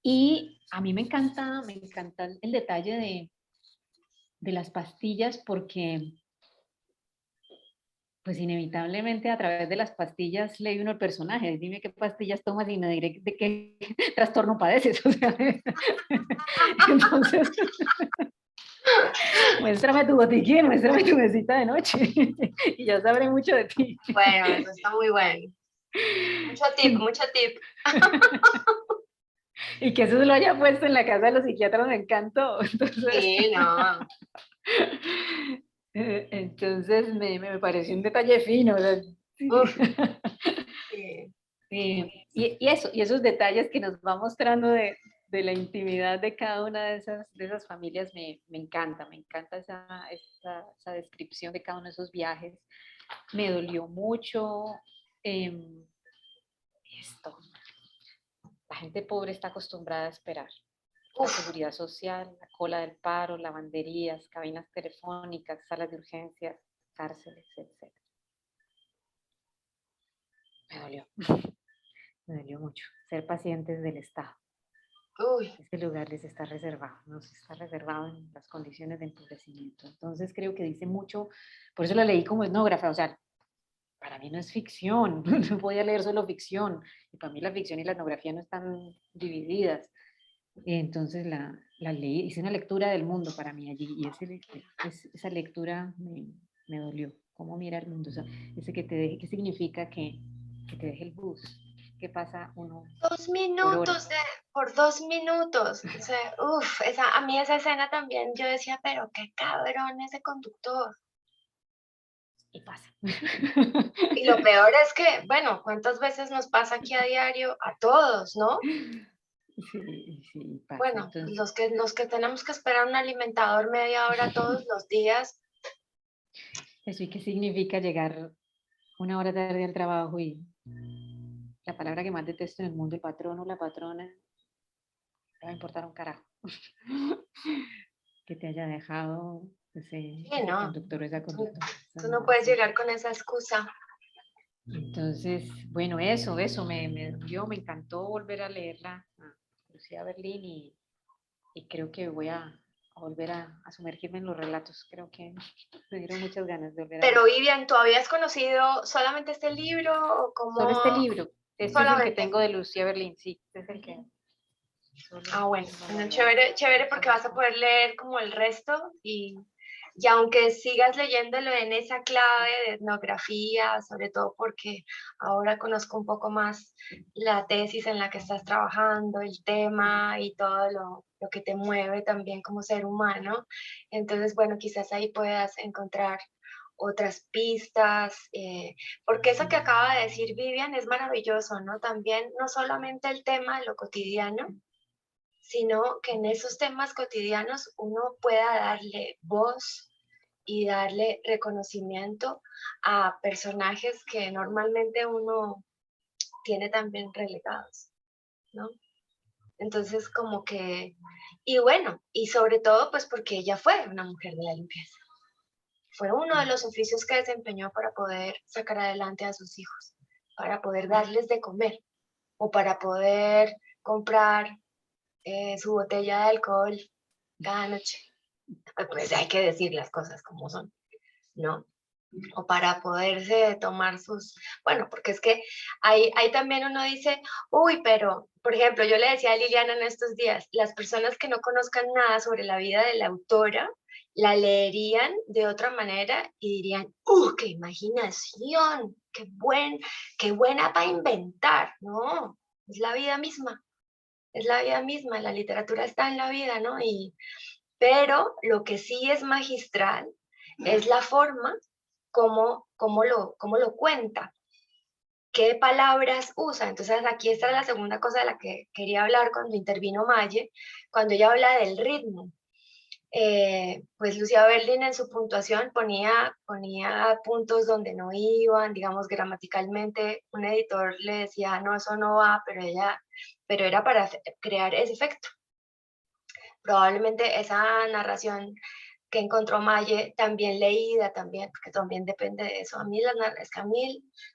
Y a mí me encanta el detalle de las pastillas, porque pues inevitablemente a través de las pastillas lee uno el personaje. Dime qué pastillas tomas y me diré de qué trastorno padeces. O sea, entonces, muéstrame tu botiquín, muéstrame tu mesita de noche y ya sabré mucho de ti. Bueno, eso está muy bueno. Mucho tip, mucho tip. Y que eso se lo haya puesto en la casa de los psiquiatras me encantó. Entonces, Sí, no. Entonces me pareció un detalle fino. ¿Verdad? Uf, sí. Y esos detalles que nos va mostrando de la intimidad de cada una de esas familias me encanta esa descripción de cada uno de esos viajes. Me dolió mucho esto. La gente pobre está acostumbrada a esperar. La seguridad social, la cola del paro, lavanderías, cabinas telefónicas, salas de urgencias, cárceles, etc. Me dolió mucho ser pacientes del Estado. Uy. Este lugar les está reservado, nos está reservado en las condiciones de empobrecimiento. Entonces creo que dice mucho, por eso lo leí como etnógrafa, o sea, para mí no es ficción, no podía leer solo ficción, y para mí la ficción y la etnografía no están divididas. Entonces la leí, hice una lectura del mundo para mí allí, y esa lectura me dolió. ¿Cómo mira el mundo? O sea, ese que te deje, ¿qué significa que te deje el bus? ¿Qué pasa uno 2 minutos por 2 minutos. O sea, a mí esa escena también, yo decía, pero qué cabrón ese conductor. y pasa? Y lo peor es que, bueno, ¿cuántas veces nos pasa aquí a diario? A todos, ¿no? Sí, pasa. Bueno, Entonces, los que tenemos que esperar un alimentador media hora todos los días. ¿eso y qué significa llegar una hora tarde al trabajo y la palabra que más detesto en el mundo, el patrón o la patrona, te va a importar un carajo? Que te haya dejado ese no. conductor o esa conductora. Tú no puedes llegar con esa excusa. Entonces, bueno, eso me dio, me encantó volver a leerla a Lucía Berlín, y creo que voy a volver a sumergirme en los relatos. Creo que me dieron muchas ganas de volver a Pero leer. Vivian, ¿tú habías conocido solamente este libro o cómo? Solo este libro. Este solamente es el que tengo de Lucía Berlín, sí. Este es el que... Bueno, chévere, chévere, porque vas a poder leer como el resto, y aunque sigas leyéndolo en esa clave de etnografía, sobre todo porque ahora conozco un poco más la tesis en la que estás trabajando, el tema y todo lo que te mueve también como ser humano. Entonces, bueno, quizás ahí puedas encontrar otras pistas, porque eso que acaba de decir Vivian es maravilloso, ¿no? También no solamente el tema de lo cotidiano, sino que en esos temas cotidianos uno pueda darle voz y darle reconocimiento a personajes que normalmente uno tiene también relegados, ¿no? Entonces, como que, y bueno, y sobre todo, pues porque ella fue una mujer de la limpieza. Fue uno de los oficios que desempeñó para poder sacar adelante a sus hijos, para poder darles de comer o para poder comprar su botella de alcohol cada noche. Pues hay que decir las cosas como son, ¿no? O para poderse tomar bueno, porque es que ahí también uno dice, uy, pero, por ejemplo, yo le decía a Liliana en estos días, las personas que no conozcan nada sobre la vida de la autora, la leerían de otra manera y dirían, qué imaginación, qué buena para inventar! No, es la vida misma, es la vida misma, la literatura está en la vida, ¿no? Pero lo que sí es magistral es la forma como lo cuenta, qué palabras usa. Entonces aquí está la segunda cosa de la que quería hablar cuando intervino Maye, cuando ella habla del ritmo. Pues Lucía Berlin en su puntuación ponía puntos donde no iban, digamos gramaticalmente, un editor le decía, no, eso no va, pero era para crear ese efecto. Probablemente esa narración que encontró Maye, también leída, también, porque también depende de eso. A mí,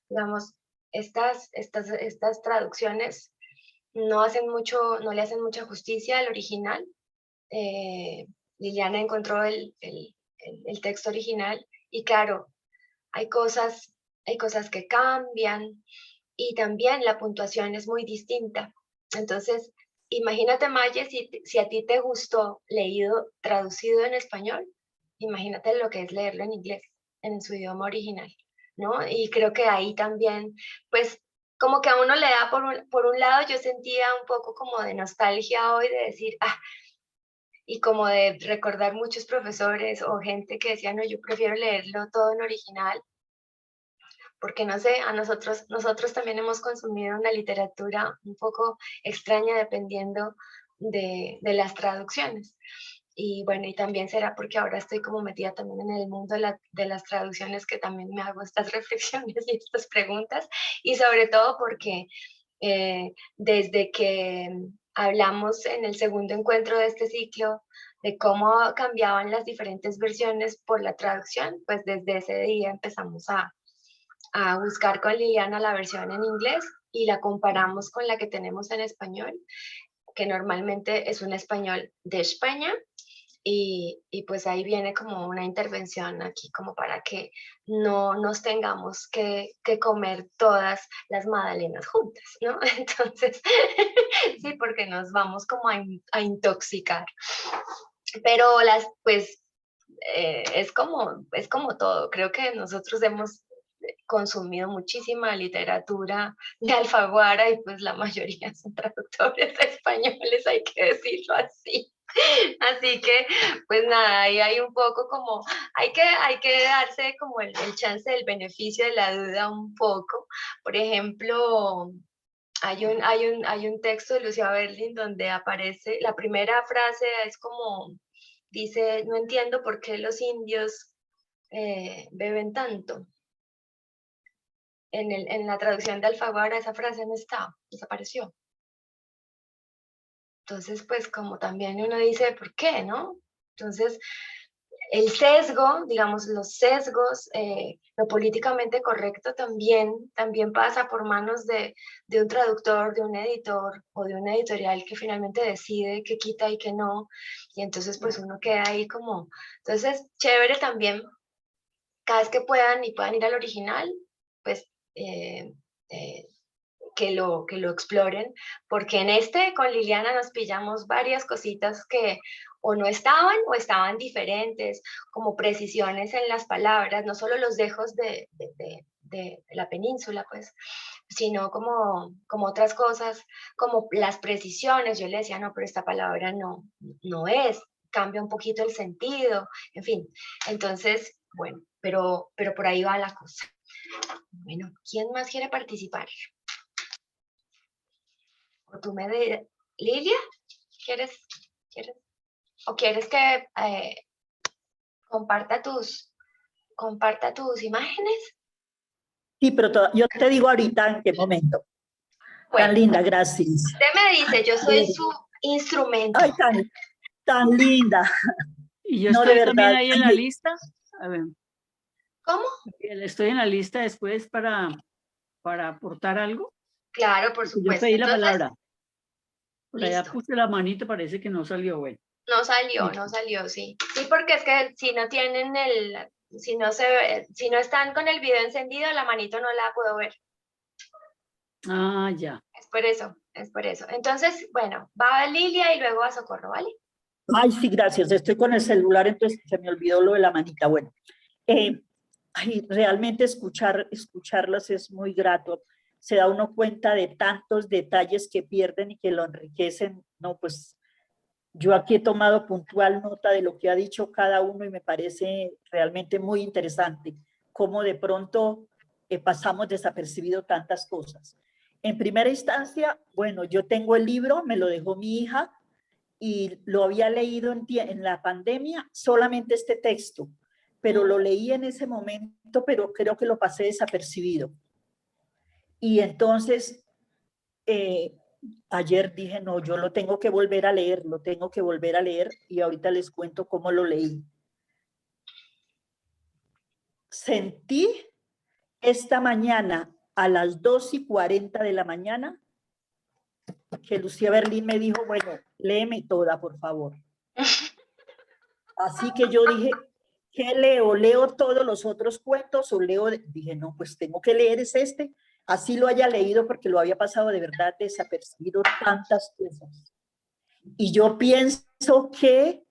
digamos, estas traducciones no le hacen mucha justicia al original. Liliana encontró el texto original y claro, hay cosas que cambian y también la puntuación es muy distinta. Entonces, imagínate, Maye, si a ti te gustó leído, traducido en español, imagínate lo que es leerlo en inglés, en su idioma original, ¿no? Y creo que ahí también, pues, como que a uno le da, por un lado, yo sentía un poco como de nostalgia hoy, de decir, y como de recordar muchos profesores o gente que decía, no, yo prefiero leerlo todo en original, porque no sé, nosotros también hemos consumido una literatura un poco extraña dependiendo de las traducciones. Y bueno, y también será porque ahora estoy como metida también en el mundo de las traducciones, que también me hago estas reflexiones y estas preguntas, y sobre todo porque desde que hablamos en el segundo encuentro de este ciclo de cómo cambiaban las diferentes versiones por la traducción, pues desde ese día empezamos a buscar con Liliana la versión en inglés y la comparamos con la que tenemos en español, que normalmente es un español de España, y pues ahí viene como una intervención aquí como para que no nos tengamos que comer todas las magdalenas juntas, ¿no? Entonces, sí, porque nos vamos como a intoxicar. Pero pues es como todo. Creo que nosotros hemos consumido muchísima literatura de Alfaguara y pues la mayoría son traductores españoles, hay que decirlo así. Así que, pues nada, ahí hay un poco como, hay que darse como el chance del beneficio de la duda un poco. Por ejemplo, hay un texto de Lucía Berlin donde aparece, la primera frase es como, dice, no entiendo por qué los indios beben tanto. En la traducción de Alfaguara esa frase no está, desapareció. Entonces, pues como también uno dice, ¿por qué, no? Entonces, el sesgo, digamos, los sesgos, lo políticamente correcto también pasa por manos de un traductor, de un editor o de una editorial que finalmente decide qué quita y qué no. Y entonces, pues uno queda ahí como... Entonces, chévere también, cada vez que puedan ir al original, pues... que lo exploren, porque con Liliana nos pillamos varias cositas que o no estaban o estaban diferentes, como precisiones en las palabras, no solo los dejos de la península, pues, sino como otras cosas, como las precisiones. Yo le decía, no, pero esta palabra no es, cambia un poquito el sentido, en fin. Entonces, bueno, pero por ahí va la cosa. Bueno, ¿quién más quiere participar? O tú me dirás, Lilia, ¿quieres? ¿O quieres que comparta tus imágenes? Sí, pero yo te digo ahorita en qué momento. Bueno, Tan linda, gracias. usted me dice, yo soy su instrumento. Ay, tan linda. Y yo No, de estoy también verdad. ahí en la lista. A ver, ¿Cómo? estoy en la lista después para aportar algo. Claro, por Yo supuesto. pedí la Entonces, palabra. Por allá listo. puse la manito, parece que no salió bueno. No Listo. salió, sí. Sí, porque es que si no tienen si no están con el video encendido, la manito no la puedo ver. Ah, ya. Es por eso. Entonces, bueno, va a Lilia y luego a Socorro, ¿vale? Ay, sí, gracias. Estoy con el celular, entonces se me olvidó lo de la manita. Bueno, ay, realmente escucharlas es muy grato. Se da uno cuenta de tantos detalles que pierden y que lo enriquecen. No, pues yo aquí he tomado puntual nota de lo que ha dicho cada uno y me parece realmente muy interesante cómo de pronto pasamos desapercibido tantas cosas. En primera instancia, bueno, yo tengo el libro, me lo dejó mi hija y lo había leído en la pandemia, solamente este texto, pero lo leí en ese momento, pero creo que lo pasé desapercibido. Y entonces, ayer dije, no, yo lo tengo que volver a leer, lo tengo que volver a leer y ahorita les cuento cómo lo leí. Sentí esta mañana a las 2:40 de la mañana que Lucía Berlín me dijo, bueno, léeme toda, por favor. Así que yo dije, ¿qué leo? ¿Leo todos los otros cuentos o leo? Dije, no, pues tengo que leer es este. Así lo haya leído porque lo había pasado de verdad desapercibido tantas cosas. Y yo pienso que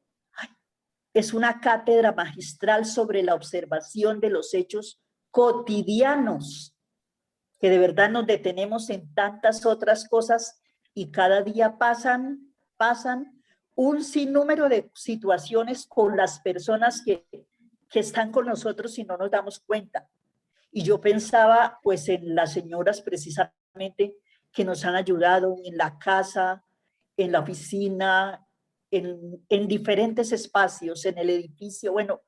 es una cátedra magistral sobre la observación de los hechos cotidianos, que de verdad nos detenemos en tantas otras cosas y cada día pasan un sinnúmero de situaciones con las personas que están con nosotros y no nos damos cuenta. Y yo pensaba pues en las señoras precisamente que nos han ayudado en la casa, en la oficina, en diferentes espacios, en el edificio. Bueno,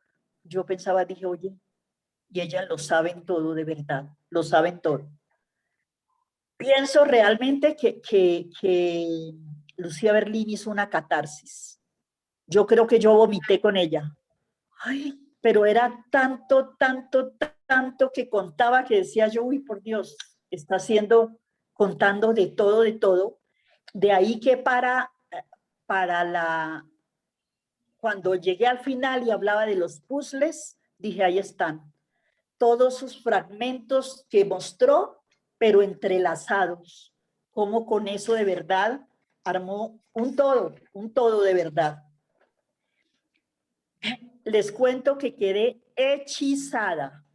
yo pensaba, dije, oye, y ellas lo saben todo de verdad, lo saben todo. Pienso realmente que Lucía Berlín hizo una catarsis. Yo creo que yo vomité con ella. Ay, pero era tanto que contaba que decía yo, uy, por Dios, está contando de todo, de todo. De ahí que cuando llegué al final y hablaba de los puzzles, dije, ahí están. Todos sus fragmentos que mostró, pero entrelazados. Como con eso de verdad armó un todo de verdad. Les cuento que quedé hechizada,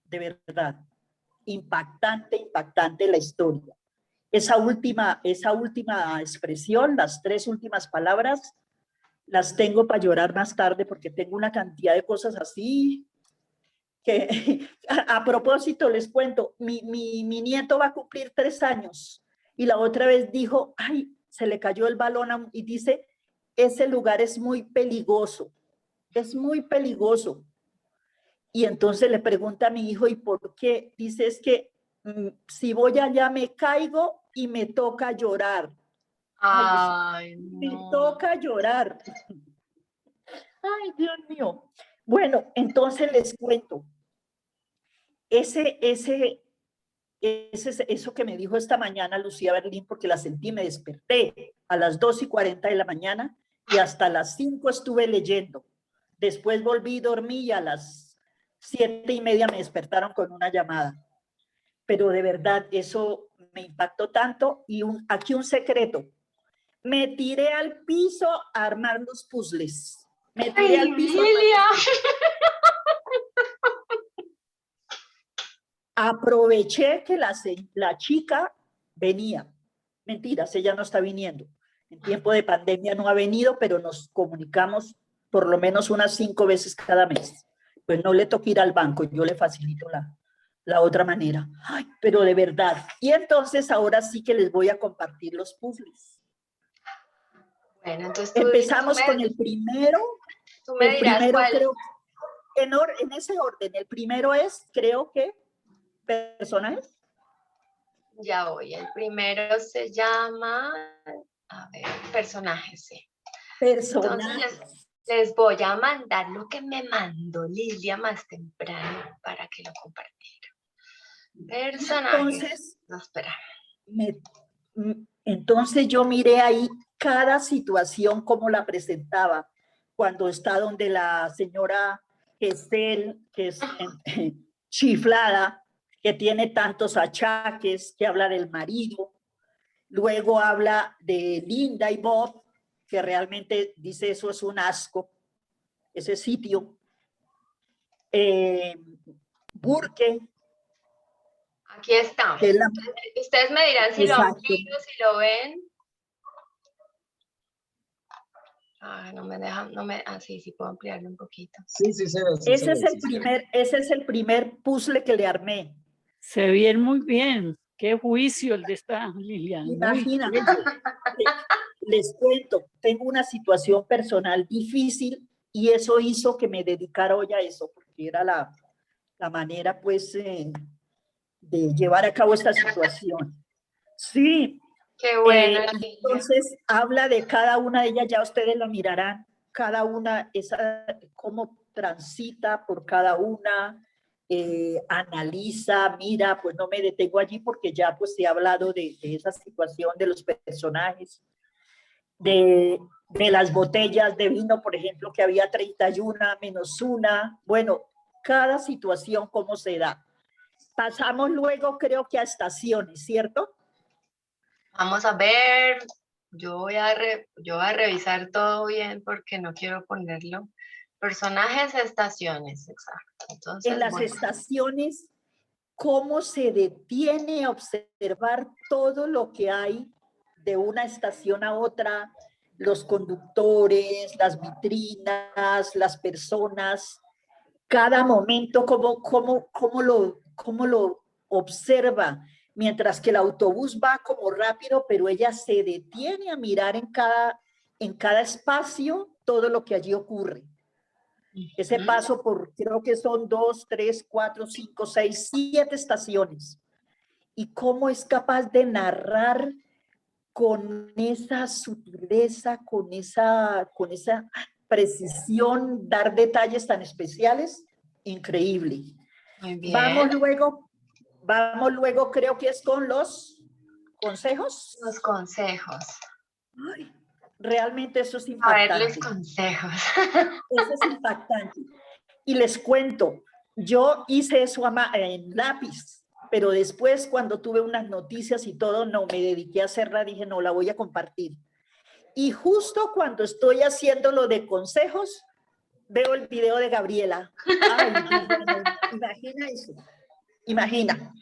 de verdad. Impactante la historia. Esa última expresión, las 3 últimas palabras, las tengo para llorar más tarde porque tengo una cantidad de cosas así que a propósito les cuento, mi nieto va a cumplir 3 años y la otra vez dijo, ay, se le cayó el balón y dice, ese lugar es muy peligroso. Y entonces le pregunta a mi hijo, ¿y por qué? Dice, es que si voy allá me caigo y me toca llorar. Ay, Me no. toca llorar. Ay, Dios mío. Bueno, entonces les cuento. Eso que me dijo esta mañana Lucía Berlín, porque la sentí, me desperté a las 2:40 de la mañana y hasta las 5 estuve leyendo. Después volví, dormí y a las 7:30 me despertaron con una llamada. Pero de verdad, eso me impactó tanto. Y aquí un secreto. Me tiré al piso a armar los puzzles. Me tiré al piso. Lilia. Aproveché que la chica venía. Mentiras, ella no está viniendo. En tiempo de pandemia no ha venido, pero nos comunicamos por lo menos unas 5 veces cada mes. Pues no le toca ir al banco, yo le facilito la otra manera. Ay, pero de verdad. Y entonces ahora sí que les voy a compartir los puzzles. Bueno, entonces empezamos con el primero. Tú me dirás primero cuál. creo, en ese orden, el primero es, creo que, personajes. Ya voy, el primero se llama, a ver, personajes, sí. Personajes. Entonces les voy a mandar lo que me mandó Lilia más temprano para que lo compartiera. Personajes. Entonces, no, espera. Entonces yo miré ahí cada situación como la presentaba. Cuando está donde la señora Gesell, que es chiflada, que tiene tantos achaques, que habla del marido. Luego habla de Linda y Bob, que realmente dice eso es un asco, ese sitio. Burke, Aquí estamos. que es la, Ustedes me dirán si lo exacto. amplío, si lo ven. Ah, no me dejan, no me, sí puedo ampliarlo un poquito. Sí, sí se ve. Sí Ese se es ve, el sí se ve. primer, ese es el primer puzzle que le armé. Se ve muy bien. Qué juicio el de esta Lilian. Muy Imagina, bello. les cuento, tengo una situación personal difícil y eso hizo que me dedicara hoy a eso, porque era la manera, pues, de llevar a cabo esta situación. Sí, Qué bueno, Lilia. entonces habla de cada una de ellas, ya ustedes la mirarán, cada una, cómo transita por cada una, analiza, mira, pues no me detengo allí porque ya pues he hablado de esa situación de los personajes, de las botellas de vino, por ejemplo, que había 31 menos una, bueno, cada situación cómo se da. Pasamos luego, creo que a estaciones, ¿cierto? Vamos a ver. Yo voy a revisar todo bien porque no quiero ponerlo. Personajes, estaciones, exacto. Entonces, En las bueno, estaciones, cómo se detiene a observar todo lo que hay de una estación a otra, los conductores, las vitrinas, las personas, cada momento, cómo lo observa, mientras que el autobús va como rápido, pero ella se detiene a mirar en cada espacio todo lo que allí ocurre. Ese paso por, creo que son 2, 3, 4, 5, 6, 7 estaciones. Y cómo es capaz de narrar con esa sutileza, con esa precisión, dar detalles tan especiales, increíble. muy bien. Vamos luego, creo que es con los consejos. Los consejos. Ay, realmente eso es A impactante. ver, los consejos. Eso es impactante. Y les cuento, yo hice eso en lápiz, pero después cuando tuve unas noticias y todo, no, me dediqué a hacerla, dije, no, la voy a compartir. Y justo cuando estoy haciendo lo de consejos, veo el video de Gabriela. Ay, imagina eso, imagina.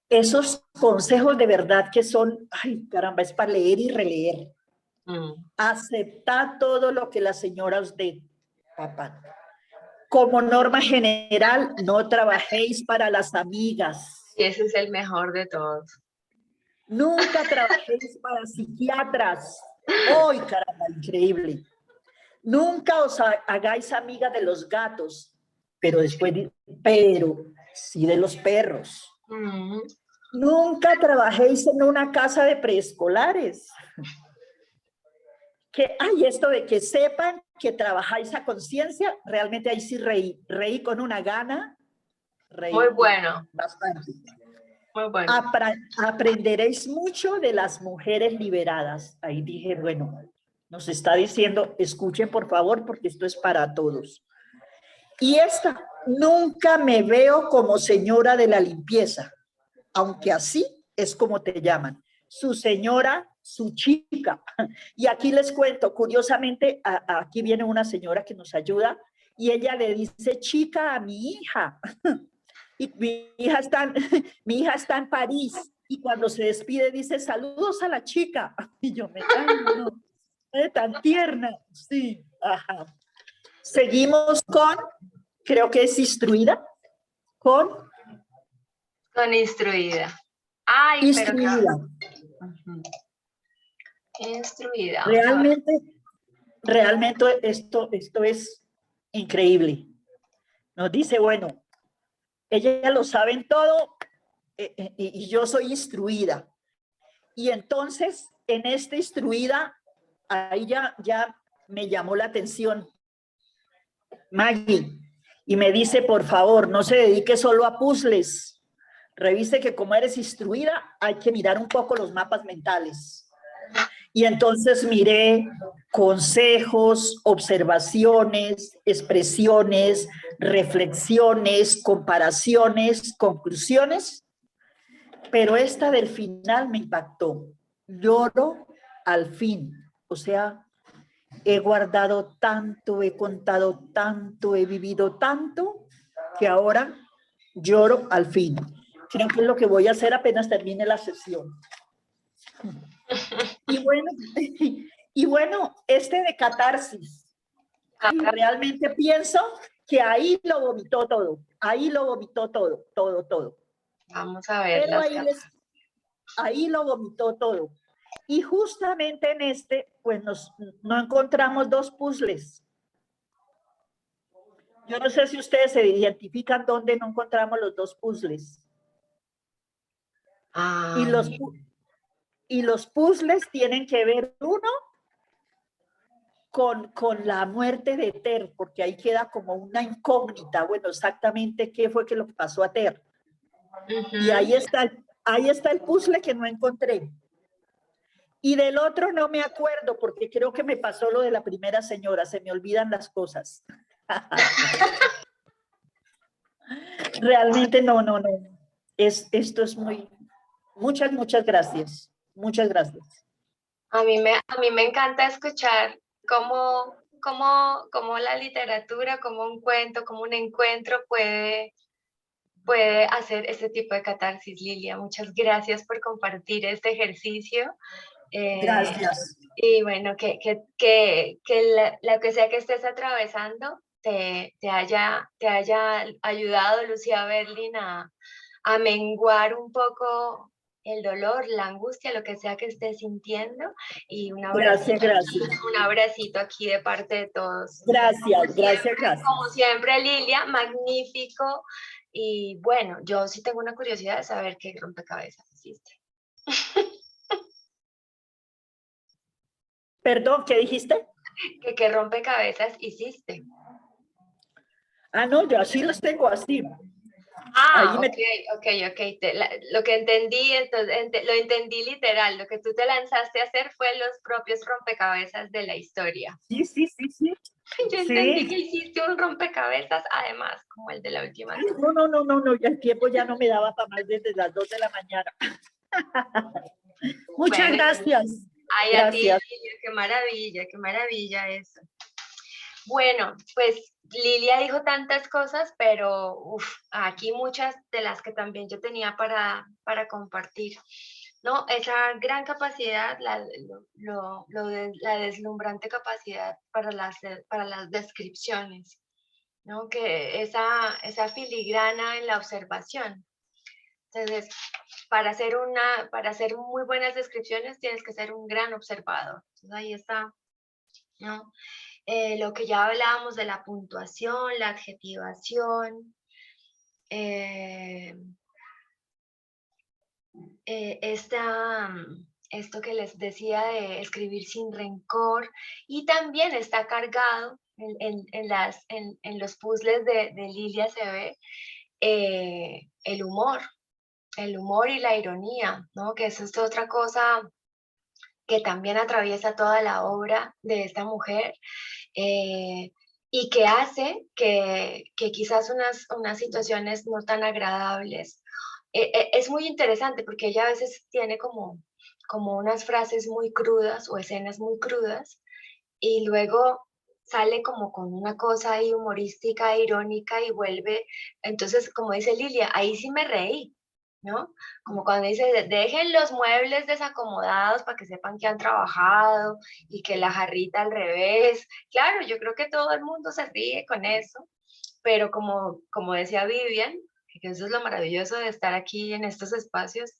Esos consejos de verdad que son, ay, caramba, es para leer y releer. Aceptad todo lo que la señora os dé, papá. Como norma general, no trabajéis para las amigas. Y ese es el mejor de todos. Nunca trabajéis para psiquiatras. ¡Ay, caramba, increíble! Nunca os hagáis amiga de los gatos, pero sí de los perros. Nunca trabajéis en una casa de preescolares. Esto de que sepan que trabajáis a conciencia, realmente ahí sí reí con una gana. Muy bueno. Bastante. Muy bueno. Aprenderéis mucho de las mujeres liberadas. Ahí dije, bueno, nos está diciendo, escuchen por favor, porque esto es para todos. Y esta, nunca me veo como señora de la limpieza, aunque así es como te llaman. Su señora, su chica. Y aquí les cuento, curiosamente, aquí viene una señora que nos ayuda y ella le dice chica a mi hija. Y mi hija está en París y cuando se despide dice saludos a la chica. Y yo no, tan tierna. Sí, ajá. Seguimos con, creo que es instruida, con instruida. Ay, instruida. Instruida. Realmente esto es increíble. Nos dice, bueno, ella lo saben todo y yo soy instruida. Y entonces, en esta instruida, ahí ya me llamó la atención Maggie, y me dice, por favor, no se dedique solo a puzzles. Revise que como eres instruida, hay que mirar un poco los mapas mentales. Y entonces miré consejos, observaciones, expresiones, reflexiones, comparaciones, conclusiones, pero esta del final me impactó. Lloro al fin. O sea, he guardado tanto, he contado tanto, he vivido tanto, que ahora lloro al fin. Creo que es lo que voy a hacer apenas termine la sesión. Y bueno, y bueno, este de catarsis, realmente pienso que ahí lo vomitó todo, ahí lo vomitó todo, todo, todo. Vamos a ver Pero las cartas. ahí lo vomitó todo. Y justamente en este, pues no encontramos dos puzzles. Yo no sé si ustedes se identifican dónde no encontramos los dos puzzles. Y los puzzles tienen que ver uno con la muerte de Ter, porque ahí queda como una incógnita, bueno, exactamente qué fue que lo que pasó a Ter. Y ahí está el puzzle que no encontré. Y del otro no me acuerdo, porque creo que me pasó lo de la primera señora, se me olvidan las cosas. Realmente no. Esto es muchas gracias. Muchas gracias. A mí me encanta escuchar cómo la literatura, cómo un cuento, cómo un encuentro puede hacer este tipo de catarsis, Lilia. Muchas gracias por compartir este ejercicio. Gracias. Y bueno, que la que sea que estés atravesando te haya ayudado, Lucía Berlin, a menguar un poco el dolor, la angustia, lo que sea que estés sintiendo. Y un abracito aquí de parte de todos. Gracias. Como siempre, Lilia, magnífico. Y bueno, yo sí tengo una curiosidad de saber qué rompecabezas hiciste. Perdón, ¿qué dijiste? ¿Qué rompecabezas hiciste? No, yo así los tengo así. Ok. Lo que entendí, entonces, lo entendí literal. Lo que tú te lanzaste a hacer fue los propios rompecabezas de la historia. Sí. Yo entendí que hiciste un rompecabezas, además, como el de la última. No, ya el tiempo ya no me daba para más desde las 2 de la mañana. Muchas gracias. Ay, a ti, Lilia, qué maravilla eso. Bueno, pues Lilia dijo tantas cosas, pero aquí muchas de las que también yo tenía para compartir, ¿no? Esa gran capacidad, la deslumbrante capacidad para las descripciones, ¿no? Que esa filigrana en la observación. Entonces, para hacer muy buenas descripciones tienes que ser un gran observador. Entonces, ahí está, ¿no? Lo que ya hablábamos de la puntuación, la adjetivación, esto que les decía de escribir sin rencor, y también está cargado en los puzzles de Lilia se ve el humor y la ironía, ¿no? Que eso es otra cosa que también atraviesa toda la obra de esta mujer. Y que hace que quizás unas situaciones no tan agradables. Es muy interesante porque ella a veces tiene como unas frases muy crudas o escenas muy crudas y luego sale como con una cosa ahí humorística, irónica y vuelve. Entonces, como dice Lilia, ahí sí me reí, ¿no? Como cuando dice, dejen los muebles desacomodados para que sepan que han trabajado y que la jarrita al revés. Claro, yo creo que todo el mundo se ríe con eso, pero como decía Vivian, que eso es lo maravilloso de estar aquí en estos espacios,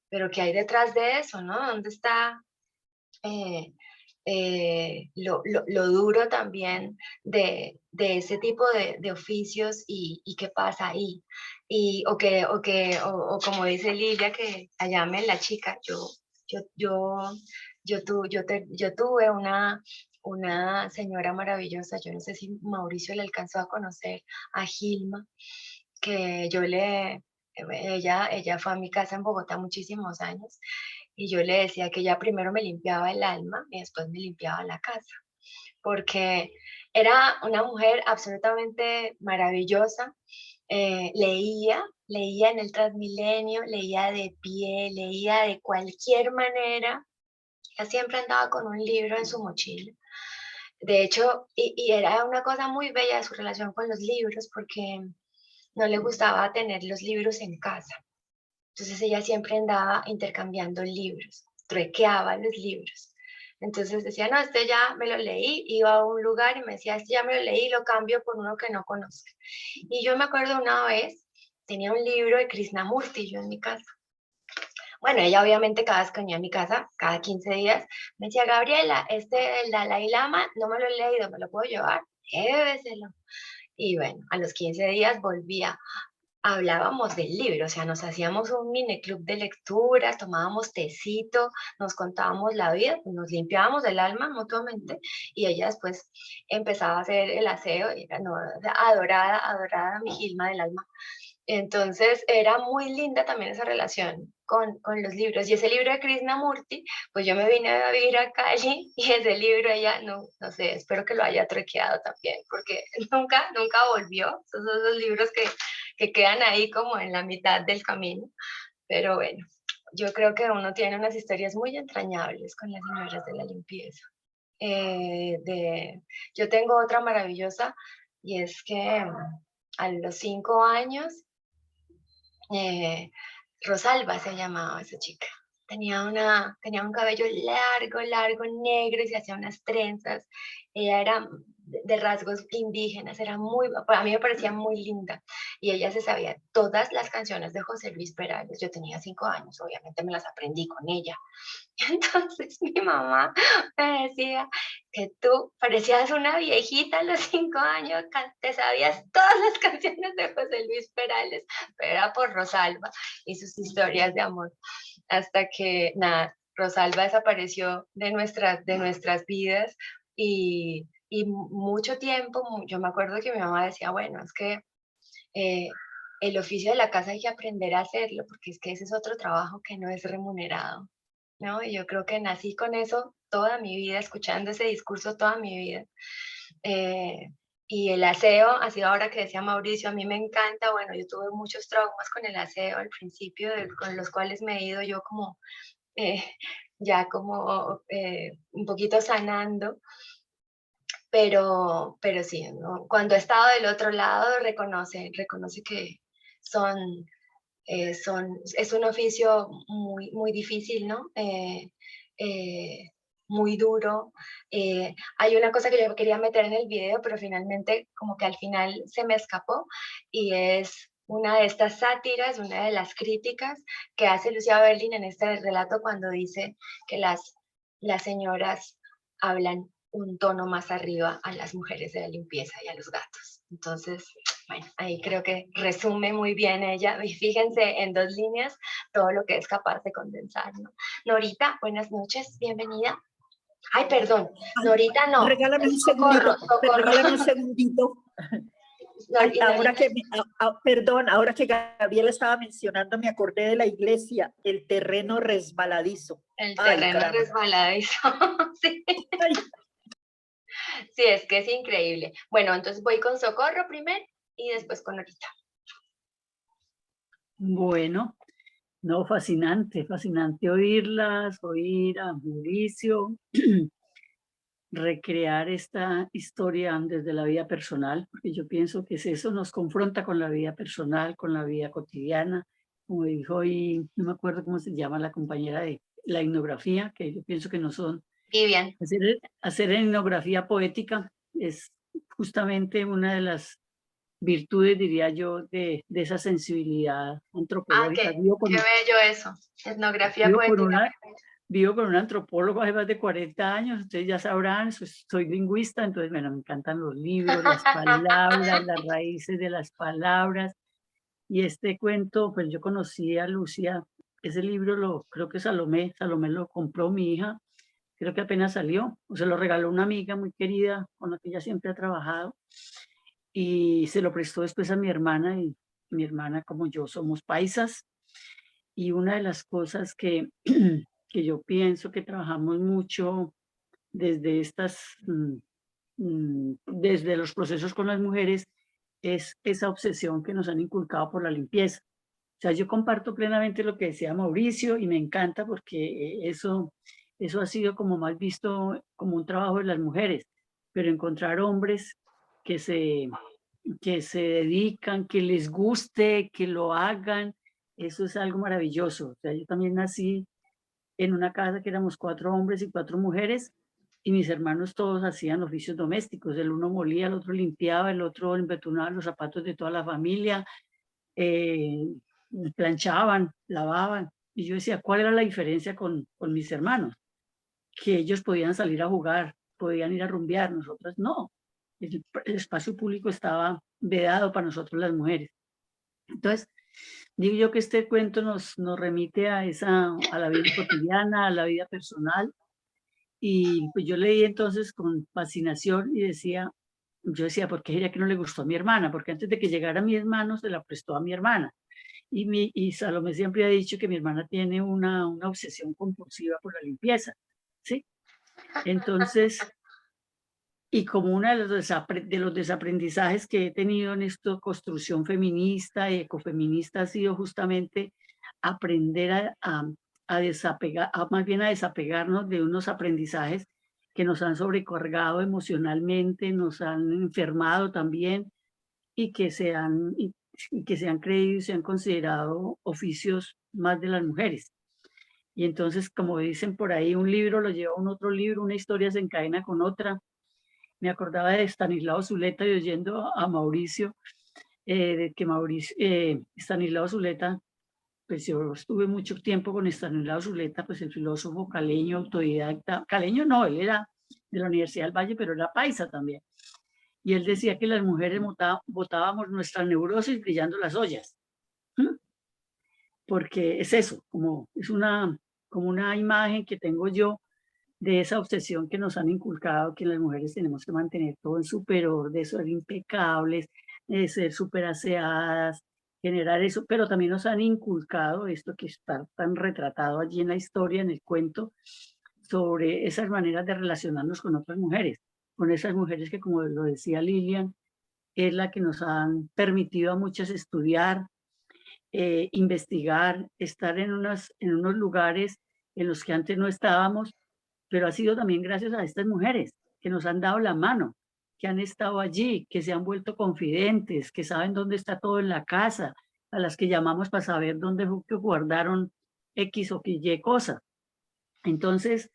pero ¿qué hay detrás de eso, no? ¿Dónde está lo duro también de ese tipo de oficios y qué pasa ahí? O como dice Lilia, que allá me la chica, yo tuve una señora maravillosa, yo no sé si Mauricio le alcanzó a conocer, a Gilma, que ella fue a mi casa en Bogotá muchísimos años y yo le decía que ella primero me limpiaba el alma y después me limpiaba la casa, porque era una mujer absolutamente maravillosa. Leía en el Transmilenio, leía de pie, leía de cualquier manera, Ella siempre andaba con un libro en su mochila. De hecho, y era una cosa muy bella de su relación con los libros, porque no le gustaba tener los libros en casa. Entonces ella siempre andaba intercambiando libros, truequeaba los libros. Entonces decía, no, este ya me lo leí, iba a un lugar y me decía, este ya me lo leí, lo cambio por uno que no conozco. Y yo me acuerdo una vez, tenía un libro de Krishnamurti yo en mi casa. Bueno, ella obviamente cada vez que venía a mi casa, cada 15 días, me decía, Gabriela, el Dalai Lama, no me lo he leído, ¿me lo puedo llevar? Lléveselo. Y bueno, a los 15 días volvía, hablábamos del libro, o sea, nos hacíamos un mini club de lecturas, tomábamos tecito, nos contábamos la vida, pues, nos limpiábamos el alma mutuamente y ella después empezaba a hacer el aseo, y era, no, adorada, adorada mi Gilma del alma. Entonces era muy linda también esa relación con los libros. Y ese libro de Krishnamurti, pues yo me vine a vivir a Cali y ese libro ella, no sé, espero que lo haya troqueado también, porque nunca volvió. Esos son los libros que quedan ahí como en la mitad del camino. Pero bueno, yo creo que uno tiene unas historias muy entrañables con las señoras de la limpieza. Yo tengo otra maravillosa y es que a los 5 años Rosalba se llamaba esa chica. Tenía un cabello largo, negro y se hacía unas trenzas. Ella era de rasgos indígenas, a mí me parecía muy linda. Y ella se sabía todas las canciones de José Luis Perales. Yo tenía 5 años, obviamente me las aprendí con ella. Entonces mi mamá me decía que tú parecías una viejita a los 5 años, te sabías todas las canciones de José Luis Perales, pero era por Rosalba y sus historias de amor. Hasta que, nada, Rosalba desapareció de nuestras vidas y mucho tiempo, yo me acuerdo que mi mamá decía, bueno, es que el oficio de la casa hay que aprender a hacerlo, porque es que ese es otro trabajo que no es remunerado, ¿no? Y yo creo que nací con eso toda mi vida, escuchando ese discurso toda mi vida. Y el aseo, así ahora que decía Mauricio, a mí me encanta, bueno, yo tuve muchos traumas con el aseo al principio, con los cuales me he ido yo como, eh, ya como un poquito sanando, pero sí, ¿no? Cuando he estado del otro lado, reconoce que son, es un oficio muy difícil, ¿no? Muy duro. Hay una cosa que yo quería meter en el video, pero finalmente como que al final se me escapó y es una de estas sátiras, una de las críticas que hace Lucía Berlin en este relato cuando dice que las señoras hablan un tono más arriba a las mujeres de la limpieza y a los gatos. Entonces, bueno, ahí creo que resume muy bien ella. Y fíjense en 2 líneas todo lo que es capaz de condensar, ¿no? Norita, buenas noches, bienvenida. Ay, perdón, Norita no. Regálame un Socorro, segundito, regálame un segundito. Ahora que, perdón, ahora que Gabriela estaba mencionando, me acordé de la iglesia, el terreno resbaladizo. El terreno resbaladizo. Sí. Ay. Sí, es que es increíble. Bueno, entonces voy con Socorro primero y después con Norita. Bueno, no, fascinante oírlas, oír a Mauricio, recrear esta historia desde la vida personal, porque yo pienso que eso nos confronta con la vida personal, con la vida cotidiana, como dijo hoy, no me acuerdo cómo se llama la compañera de la etnografía, que yo pienso que no son. Vivian. Hacer etnografía poética es justamente una de las virtudes, diría yo, de esa sensibilidad antropológica. Qué bello eso, etnografía poética. Vivo con un antropólogo hace más de 40 años, ustedes ya sabrán, soy lingüista, entonces bueno, me encantan los libros, las palabras, las raíces de las palabras. Y este cuento, pues yo conocí a Lucía, ese libro creo que Salomé lo compró mi hija, creo que apenas salió, o se lo regaló una amiga muy querida con la que ella siempre ha trabajado, y se lo prestó después a mi hermana, y mi hermana como yo somos paisas, y una de las cosas que yo pienso que trabajamos mucho desde desde los procesos con las mujeres, es esa obsesión que nos han inculcado por la limpieza. O sea, yo comparto plenamente lo que decía Mauricio y me encanta porque eso Eso ha sido como más visto como un trabajo de las mujeres, pero encontrar hombres que se dedican, que les guste, que lo hagan, eso es algo maravilloso. O sea, yo también nací en una casa que éramos 4 hombres y 4 mujeres, y mis hermanos todos hacían oficios domésticos. El uno molía, el otro limpiaba, el otro embetunaba los zapatos de toda la familia, eh, planchaban, lavaban. Y yo decía, ¿cuál era la diferencia con mis hermanos? Que ellos podían salir a jugar, podían ir a rumbear, nosotras no. El espacio público estaba vedado para nosotros las mujeres. Entonces, digo yo que este cuento nos remite a la vida cotidiana, a la vida personal. Y pues yo leí entonces con fascinación y yo decía, ¿por qué diría que no le gustó a mi hermana? Porque antes de que llegara a mis manos, se la prestó a mi hermana. Y Salomé siempre ha dicho que mi hermana tiene una obsesión compulsiva por la limpieza, ¿sí? Entonces, y como uno de los desaprendizajes que he tenido en esta construcción feminista y ecofeminista ha sido justamente aprender a desapegar, más bien a desapegarnos de unos aprendizajes que nos han sobrecargado emocionalmente, nos han enfermado también y que se han creído y se han considerado oficios más de las mujeres. Y entonces, como dicen por ahí, un libro lo lleva a un otro libro, una historia se encadena con otra. Me acordaba de Estanislao Zuleta y oyendo a Mauricio, de que Estanislao Zuleta, pues yo estuve mucho tiempo con Estanislao Zuleta, pues el filósofo caleño, autodidacta, caleño no, él era de la Universidad del Valle, pero era paisa también. Y él decía que las mujeres botábamos nuestra neurosis brillando las ollas. Porque es eso, como una imagen que tengo yo de esa obsesión que nos han inculcado, que las mujeres tenemos que mantener todo en súper orden, ser impecables, ser súper aseadas, generar eso, pero también nos han inculcado esto que está tan retratado allí en la historia, en el cuento, sobre esas maneras de relacionarnos con otras mujeres, con esas mujeres que, como lo decía Lilian, es la que nos han permitido a muchas estudiar, investigar, estar en unos lugares en los que antes no estábamos, pero ha sido también gracias a estas mujeres que nos han dado la mano, que han estado allí, que se han vuelto confidentes, que saben dónde está todo en la casa, a las que llamamos para saber dónde guardaron X o Y cosa. Entonces,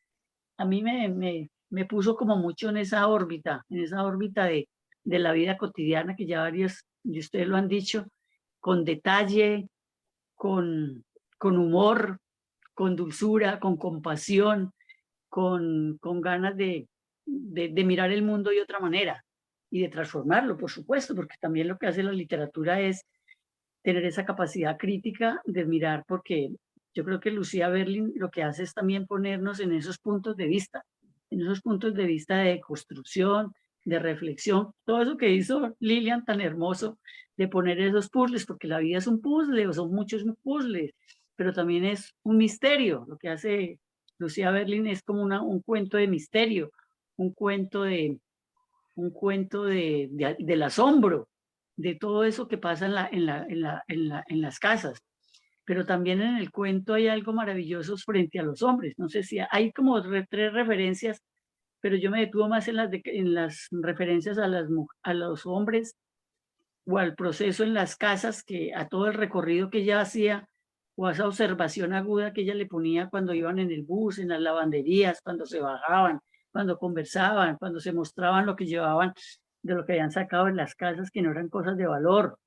a mí me puso como mucho en esa órbita de la vida cotidiana que ya varios de ustedes lo han dicho, con detalle, con humor, con dulzura, con compasión, con ganas de mirar el mundo de otra manera y de transformarlo, por supuesto, porque también lo que hace la literatura es tener esa capacidad crítica de mirar, porque yo creo que Lucía Berlin lo que hace es también ponernos en esos puntos de vista de construcción, de reflexión, todo eso que hizo Lilian tan hermoso de poner esos puzzles, porque la vida es un puzzle, o son muchos puzzles, pero también es un misterio. Lo que hace Lucía Berlin es como un cuento de misterio, un cuento del asombro, de todo eso que pasa en las casas. Pero también en el cuento hay algo maravilloso frente a los hombres. No sé si hay como 3 referencias, pero yo me detuve más en las referencias a los hombres o al proceso en las casas, a todo el recorrido que ella hacía, o a esa observación aguda que ella le ponía cuando iban en el bus, en las lavanderías, cuando se bajaban, cuando conversaban, cuando se mostraban lo que llevaban de lo que habían sacado en las casas, que no eran cosas de valor.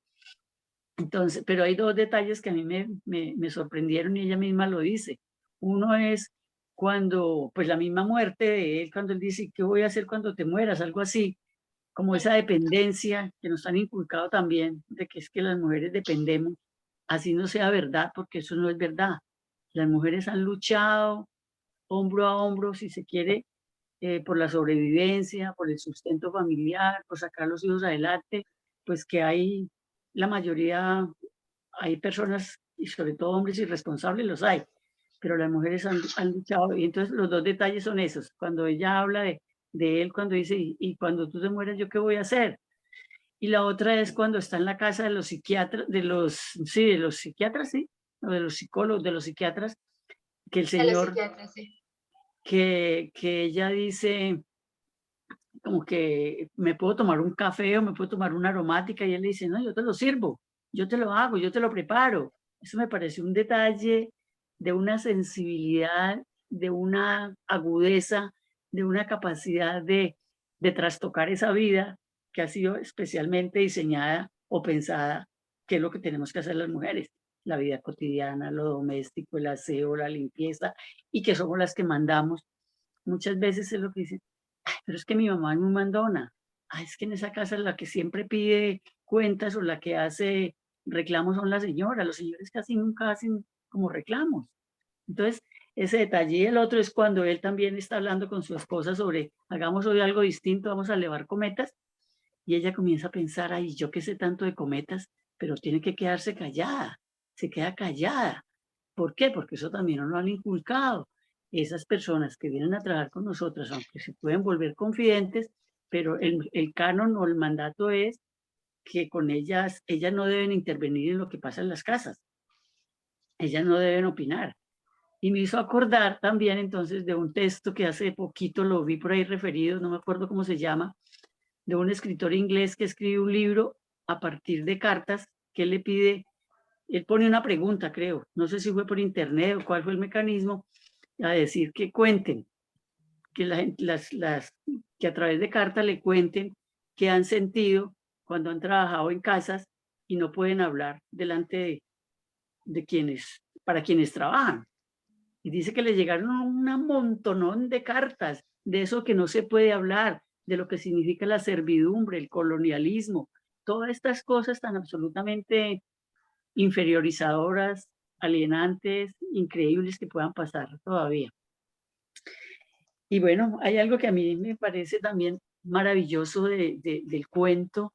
Entonces, pero hay 2 detalles que a mí me sorprendieron y ella misma lo dice. Uno es cuando, pues la misma muerte de él, cuando él dice, ¿qué voy a hacer cuando te mueras? Algo así, como esa dependencia que nos han inculcado también, de que es que las mujeres dependemos, así no sea verdad, porque eso no es verdad. Las mujeres han luchado hombro a hombro, si se quiere, por la sobrevivencia, por el sustento familiar, por sacar los hijos adelante, pues que hay la mayoría, hay personas, y sobre todo hombres irresponsables, los hay, pero las mujeres han luchado. Y entonces los 2 detalles son esos. Cuando ella habla de él, cuando dice, y cuando tú te mueras, ¿yo qué voy a hacer? Y la otra es cuando está en la casa de los psiquiatras, de los psiquiatras, sí, o de los psicólogos, de los psiquiatras, que el señor, que ella dice como que me puedo tomar un café o me puedo tomar una aromática, y él le dice, no, yo te lo sirvo, yo te lo hago, yo te lo preparo. Eso me pareció un detalle de una sensibilidad, de una agudeza, de una capacidad de trastocar esa vida que ha sido especialmente diseñada o pensada, que es lo que tenemos que hacer las mujeres, la vida cotidiana, lo doméstico, el aseo, la limpieza, y que somos las que mandamos. Muchas veces es lo que dicen, "Ay, pero es que mi mamá es muy mandona. Ay, es que en esa casa la que siempre pide cuentas o la que hace reclamos son las señoras. Los señores casi nunca hacen como reclamos". Entonces, ese detalle. Y el otro es cuando él también está hablando con su esposa sobre, hagamos hoy algo distinto, vamos a elevar cometas. Y ella comienza a pensar, ay, yo qué sé tanto de cometas, pero tiene que quedarse callada. Se queda callada. ¿Por qué? Porque eso también nos lo han inculcado. Esas personas que vienen a trabajar con nosotras, aunque se pueden volver confidentes, pero el canon o el mandato es que con ellas no deben intervenir en lo que pasa en las casas. Ellas no deben opinar. Y me hizo acordar también entonces de un texto que hace poquito lo vi por ahí referido, no me acuerdo cómo se llama, de un escritor inglés que escribe un libro a partir de cartas que él le pide. Él pone una pregunta, creo, no sé si fue por internet o cuál fue el mecanismo, a decir que cuenten, que que a través de cartas le cuenten qué han sentido cuando han trabajado en casas y no pueden hablar delante de para quienes trabajan. Y dice que le llegaron un montonón de cartas de eso que no se puede hablar, de lo que significa la servidumbre, el colonialismo, todas estas cosas tan absolutamente inferiorizadoras, alienantes, increíbles que puedan pasar todavía. Y bueno, hay algo que a mí me parece también maravilloso del cuento,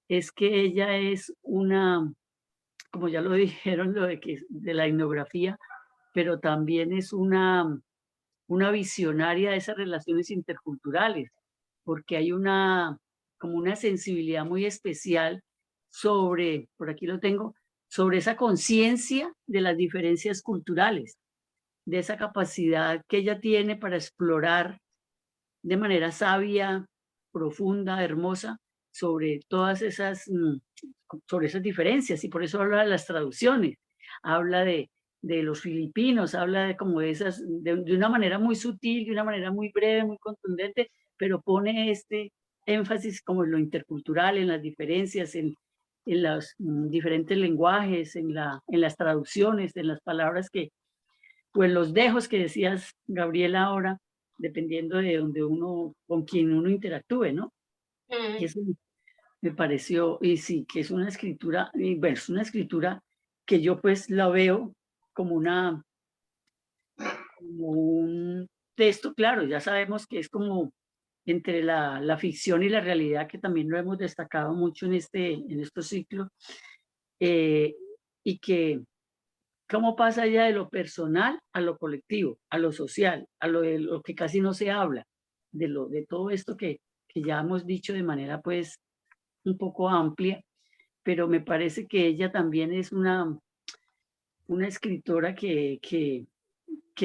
es que ella es una, como ya lo dijeron, de la etnografía, pero también es una visionaria de esas relaciones interculturales, porque hay como una sensibilidad muy especial sobre, por aquí lo tengo, sobre esa conciencia de las diferencias culturales, de esa capacidad que ella tiene para explorar de manera sabia, profunda, hermosa, sobre todas sobre esas diferencias, y por eso habla de las traducciones, habla de los filipinos, habla de como de esas, de una manera muy sutil, de una manera muy breve, muy contundente, pero pone este énfasis como en lo intercultural, en las diferencias, en los diferentes lenguajes, en las traducciones, en las palabras pues los dejos que decías, Gabriela, ahora, dependiendo de donde con quien uno interactúe, ¿no? Y eso me pareció, y sí, que es una escritura, y bueno, es una escritura que yo pues la veo como un texto, claro, ya sabemos que es como entre la ficción y la realidad, que también lo hemos destacado mucho en estos ciclos, y que cómo pasa ya de lo personal a lo colectivo, a lo social, a de lo que casi no se habla, de todo esto que ya hemos dicho de manera pues un poco amplia, pero me parece que ella también es una escritora que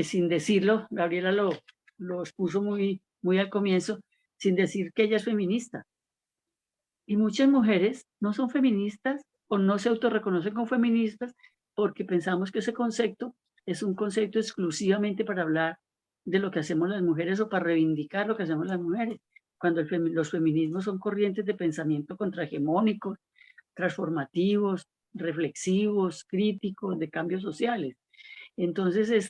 sin decirlo, Gabriela lo expuso muy, muy al comienzo, sin decir que ella es feminista. Y muchas mujeres no son feministas o no se autorreconocen como feministas porque pensamos que ese concepto es un concepto exclusivamente para hablar de lo que hacemos las mujeres o para reivindicar lo que hacemos las mujeres, cuando los feminismos son corrientes de pensamiento contrahegemónicos, transformativos, reflexivos, críticos, de cambios sociales. Entonces,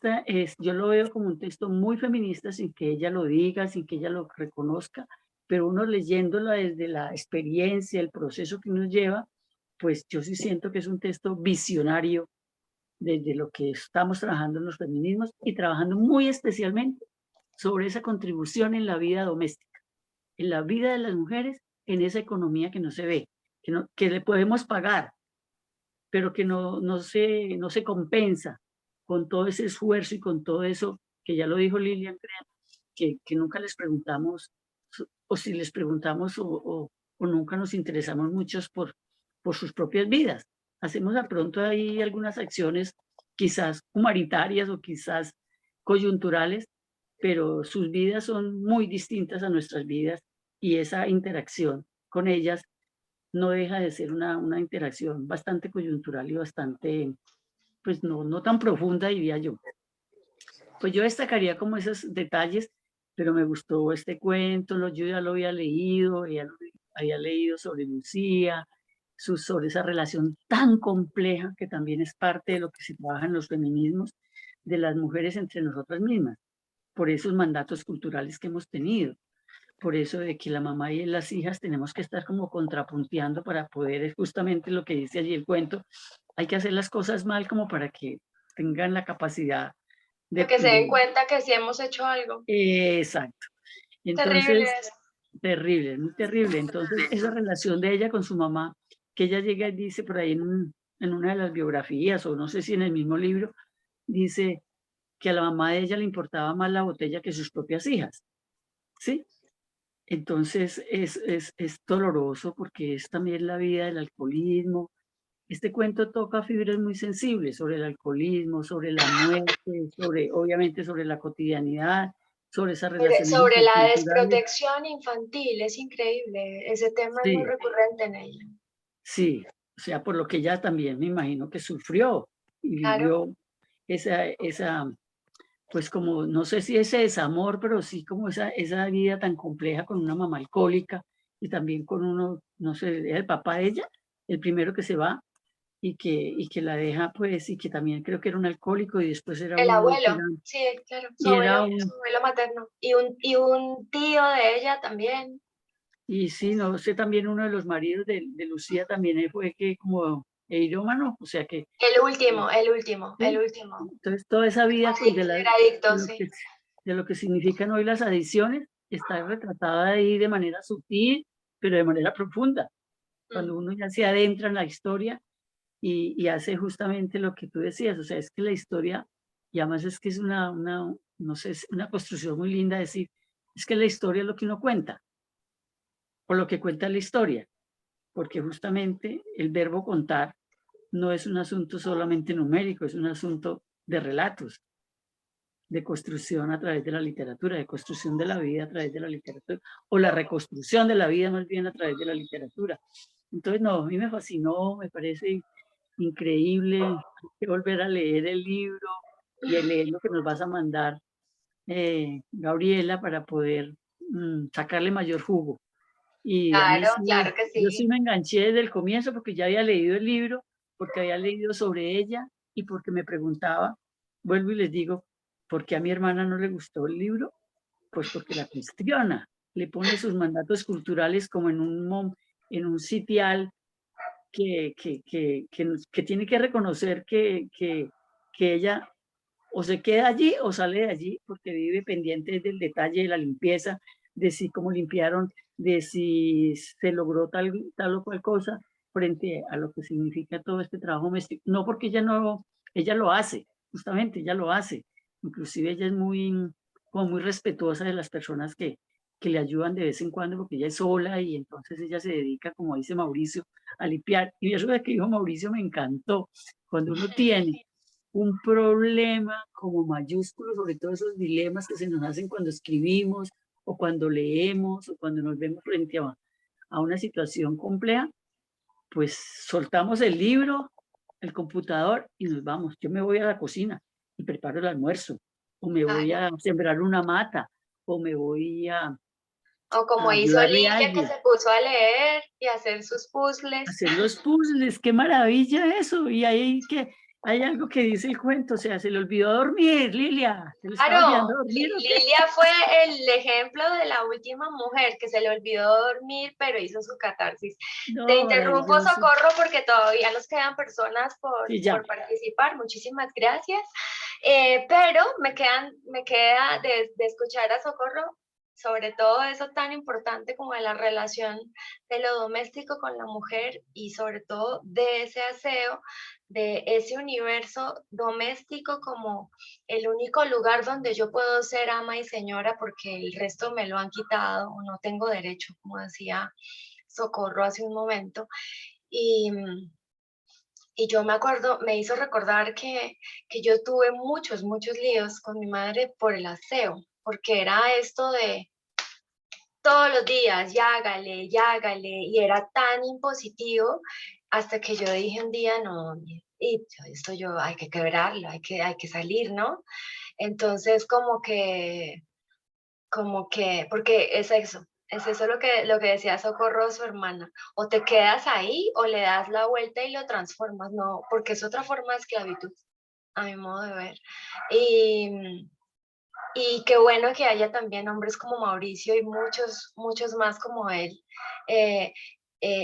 yo lo veo como un texto muy feminista sin que ella lo diga, sin que ella lo reconozca, pero uno leyéndola desde la experiencia, el proceso que uno lleva, pues yo sí siento que es un texto visionario desde lo que estamos trabajando en los feminismos y trabajando muy especialmente sobre esa contribución en la vida doméstica, en la vida de las mujeres, en esa economía que no se ve, que le podemos pagar, pero que no se compensa con todo ese esfuerzo y con todo eso, que ya lo dijo Lilian, que nunca les preguntamos, o si les preguntamos o nunca nos interesamos muchos por sus propias vidas. Hacemos de pronto ahí algunas acciones quizás humanitarias o quizás coyunturales, pero sus vidas son muy distintas a nuestras vidas y esa interacción con ellas no deja de ser una interacción bastante coyuntural y bastante, pues no tan profunda, diría yo. Pues yo destacaría como esos detalles, pero me gustó este cuento, yo ya lo había leído, ya lo había leído sobre Lucía, sobre esa relación tan compleja que también es parte de lo que se trabaja en los feminismos de las mujeres entre nosotras mismas, por esos mandatos culturales que hemos tenido, por eso de que la mamá y las hijas tenemos que estar como contrapunteando para poder, es justamente lo que dice allí el cuento, hay que hacer las cosas mal como para que tengan la capacidad de que se den cuenta que sí hemos hecho algo. Exacto. Entonces, terrible, muy terrible. Entonces, esa relación de ella con su mamá, que ella llega y dice por ahí en una de las biografías, o no sé si en el mismo libro, dice que a la mamá de ella le importaba más la botella que sus propias hijas. ¿Sí? Entonces, es doloroso porque es también la vida del alcoholismo. Este cuento toca fibras muy sensibles sobre el alcoholismo, sobre la muerte, obviamente sobre la cotidianidad, sobre esas relaciones sobre la interculturales. desprotección infantil, es increíble, ese tema es muy recurrente en ella. Sí, o sea, por lo que ella también me imagino que sufrió y vivió esa, pues como, no sé si ese desamor, pero sí como esa vida tan compleja con una mamá alcohólica y también con uno, no sé, el papá de ella, el primero que se va y que la deja, pues, y que también creo que era un alcohólico y después era el un abuelo, sí, claro, su abuelo materno, y un tío de ella también. Y sí, no sé, también uno de los maridos de Lucía también fue que como erómano, o sea que... El último. Entonces, toda esa vida de lo que significan hoy las adicciones está retratada ahí de manera sutil, pero de manera profunda. Cuando uno ya se adentra en la historia y hace justamente lo que tú decías, o sea, es que la historia, y además es que es no sé, es una construcción muy linda decir, es que la historia es lo que uno cuenta, o lo que cuenta la historia, porque justamente el verbo contar no es un asunto solamente numérico, es un asunto de relatos, de construcción a través de la literatura, de construcción de la vida a través de la literatura, o la reconstrucción de la vida más bien a través de la literatura. Entonces, no, a mí me fascinó, me parece increíble. Hay que volver a leer el libro y a leer lo que nos vas a mandar, Gabriela, para poder sacarle mayor jugo. Y a mí Claro que sí. Yo sí me enganché desde el comienzo porque ya había leído el libro, porque había leído sobre ella y porque me preguntaba, vuelvo y les digo, ¿por qué a mi hermana no le gustó el libro? Pues porque la cuestiona, le pone sus mandatos culturales como en un sitial que tiene que reconocer que ella o se queda allí o sale de allí porque vive pendiente del detalle de la limpieza, de si cómo limpiaron, de si se logró tal o cual cosa frente a lo que significa todo este trabajo doméstico. No porque ella lo hace, justamente ella lo hace. Inclusive ella es como muy respetuosa de las personas que le ayudan de vez en cuando porque ella es sola y entonces ella se dedica, como dice Mauricio, a limpiar. Y eso de que dijo Mauricio me encantó. Cuando uno tiene un problema como mayúsculo, sobre todo esos dilemas que se nos hacen cuando escribimos o cuando leemos o cuando nos vemos frente a una situación compleja, pues soltamos el libro, el computador y nos vamos. Yo me voy a la cocina y preparo el almuerzo, o me voy a sembrar una mata, o me voy a... O como hizo Lilia, que se puso a leer y a hacer sus puzzles. Hacer los puzzles, qué maravilla eso. Y ahí hay algo que dice el cuento, o sea, se le olvidó dormir, Lilia. ¿Se le estaba olvidando dormir o qué? Lilia fue el ejemplo de la última mujer que se le olvidó dormir, pero hizo su catarsis. No, te interrumpo, Socorro, porque todavía nos quedan personas por participar. Muchísimas gracias. Pero me queda de escuchar a Socorro sobre todo eso tan importante como de la relación de lo doméstico con la mujer y sobre todo de ese aseo, de ese universo doméstico como el único lugar donde yo puedo ser ama y señora porque el resto me lo han quitado o no tengo derecho, como decía Socorro hace un momento. Y yo me hizo recordar que yo tuve muchos líos con mi madre por el aseo. porque era esto de todos los días, ya hágale, y era tan impositivo hasta que yo dije un día, no, y esto yo hay que quebrarlo, hay que salir, ¿no? Entonces porque es eso lo que decía Socorro, su hermana, o te quedas ahí o le das la vuelta y lo transformas, no, porque es otra forma de esclavitud, a mi modo de ver. Y qué bueno que haya también hombres como Mauricio y muchos más como él,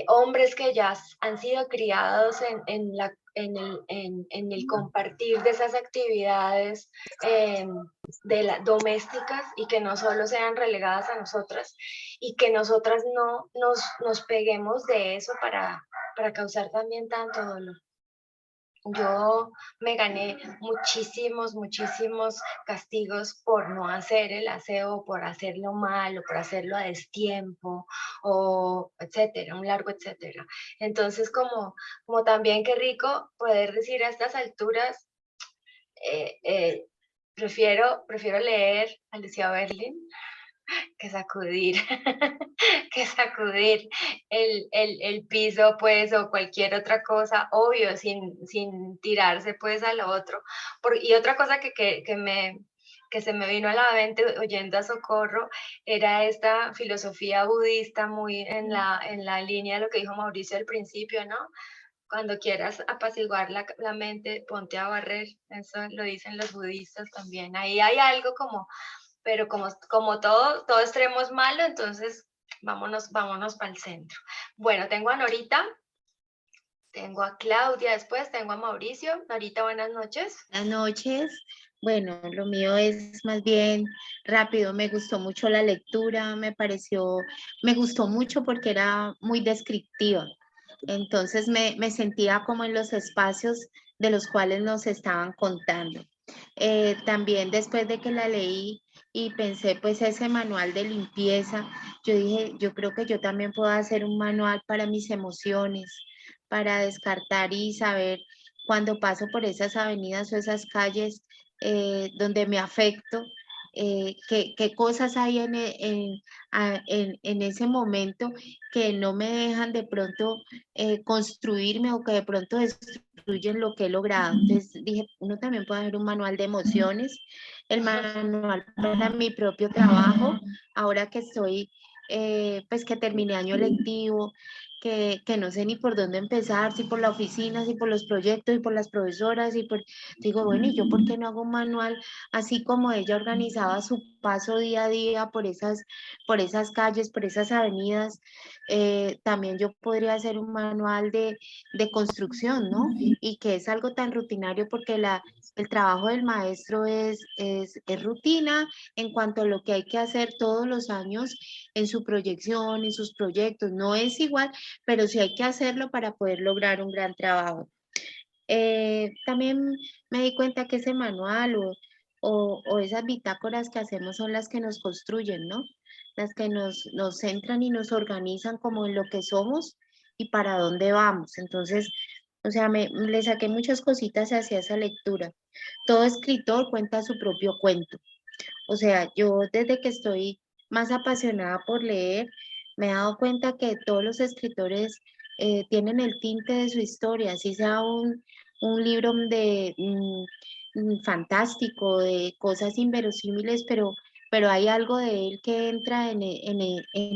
hombres que ya han sido criados en el compartir de esas actividades domésticas y que no solo sean relegadas a nosotras y que nosotras no nos peguemos de eso para causar también tanto dolor. Yo me gané muchísimos castigos por no hacer el aseo, por hacerlo mal o por hacerlo a destiempo, o etcétera, un largo etcétera. Entonces, como también qué rico poder decir a estas alturas, prefiero leer a Lucía Berlin que sacudir, que sacudir el piso, pues, o cualquier otra cosa, obvio, sin tirarse, pues, a lo otro. Y otra cosa que se me vino a la mente oyendo a Socorro, era esta filosofía budista muy en la línea de lo que dijo Mauricio al principio, ¿no? Cuando quieras apaciguar la mente, ponte a barrer. Eso lo dicen los budistas también. Ahí hay algo pero como todo extremo es malo, entonces vámonos para el centro. Bueno, tengo a Norita, tengo a Claudia después, tengo a Mauricio. Norita, buenas noches. Buenas noches. Bueno, lo mío es más bien rápido. Me gustó mucho la lectura, me gustó mucho porque era muy descriptiva. Entonces me sentía como en los espacios de los cuales nos estaban contando. También después de que la leí y pensé pues ese manual de limpieza, yo dije, yo creo que yo también puedo hacer un manual para mis emociones, para descartar y saber cuando paso por esas avenidas o esas calles donde me afecto, qué cosas hay en ese momento que no me dejan de pronto construirme o que de pronto destruyen lo que he logrado. Entonces dije, uno también puede hacer un manual de emociones, el manual para mi propio trabajo, ahora que estoy, pues que terminé año lectivo, que no sé ni por dónde empezar, si por la oficina, si por los proyectos, y por las profesoras, digo, bueno, ¿y yo por qué no hago un manual así como ella organizaba su paso día a día por esas calles, por esas avenidas? También yo podría hacer un manual de construcción, ¿no? Y que es algo tan rutinario porque el trabajo del maestro es rutina en cuanto a lo que hay que hacer todos los años en su proyección, en sus proyectos. No es igual, pero sí hay que hacerlo para poder lograr un gran trabajo. También me di cuenta que ese manual o esas bitácoras que hacemos son las que nos construyen, ¿no? Las que nos centran y nos organizan como en lo que somos y para dónde vamos. Entonces, o sea, le saqué muchas cositas hacia esa lectura. Todo escritor cuenta su propio cuento. O sea, yo desde que estoy más apasionada por leer, me he dado cuenta que todos los escritores tienen el tinte de su historia, así sea un libro de fantástico, de cosas inverosímiles, pero hay algo de él que entra en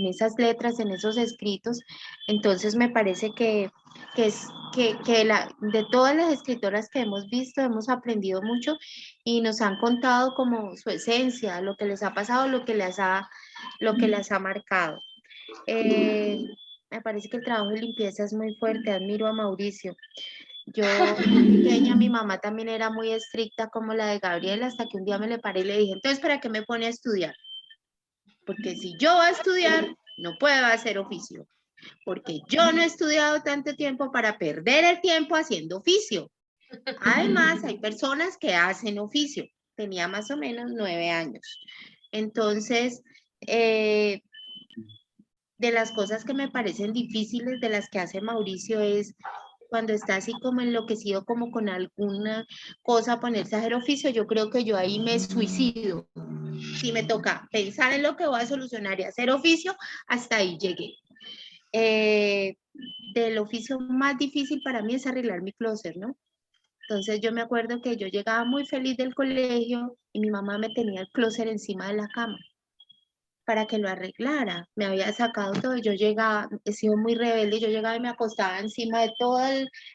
esas letras, en esos escritos. Entonces me parece que de todas las escritoras que hemos visto, hemos aprendido mucho y nos han contado como su esencia, lo que les ha pasado, lo que las ha marcado. Me parece que el trabajo de limpieza es muy fuerte, admiro a Mauricio. Yo pequeña, mi mamá también era muy estricta como la de Gabriela, hasta que un día me le paré y le dije, entonces, ¿para qué me pone a estudiar? Porque si yo voy a estudiar, no puedo hacer oficio. Porque yo no he estudiado tanto tiempo para perder el tiempo haciendo oficio. Además, hay personas que hacen oficio. Tenía más o menos 9 años. Entonces, de las cosas que me parecen difíciles de las que hace Mauricio es cuando está así como enloquecido, como con alguna cosa, ponerse a hacer oficio, yo creo que yo ahí me suicido. Si me toca pensar en lo que voy a solucionar y hacer oficio, hasta ahí llegué. Del oficio más difícil para mí es arreglar mi closet, ¿no? Entonces yo me acuerdo que yo llegaba muy feliz del colegio y mi mamá me tenía el closet encima de la cama para que lo arreglara. Me había sacado todo, yo llegaba, he sido muy rebelde, yo llegaba y me acostaba encima de todo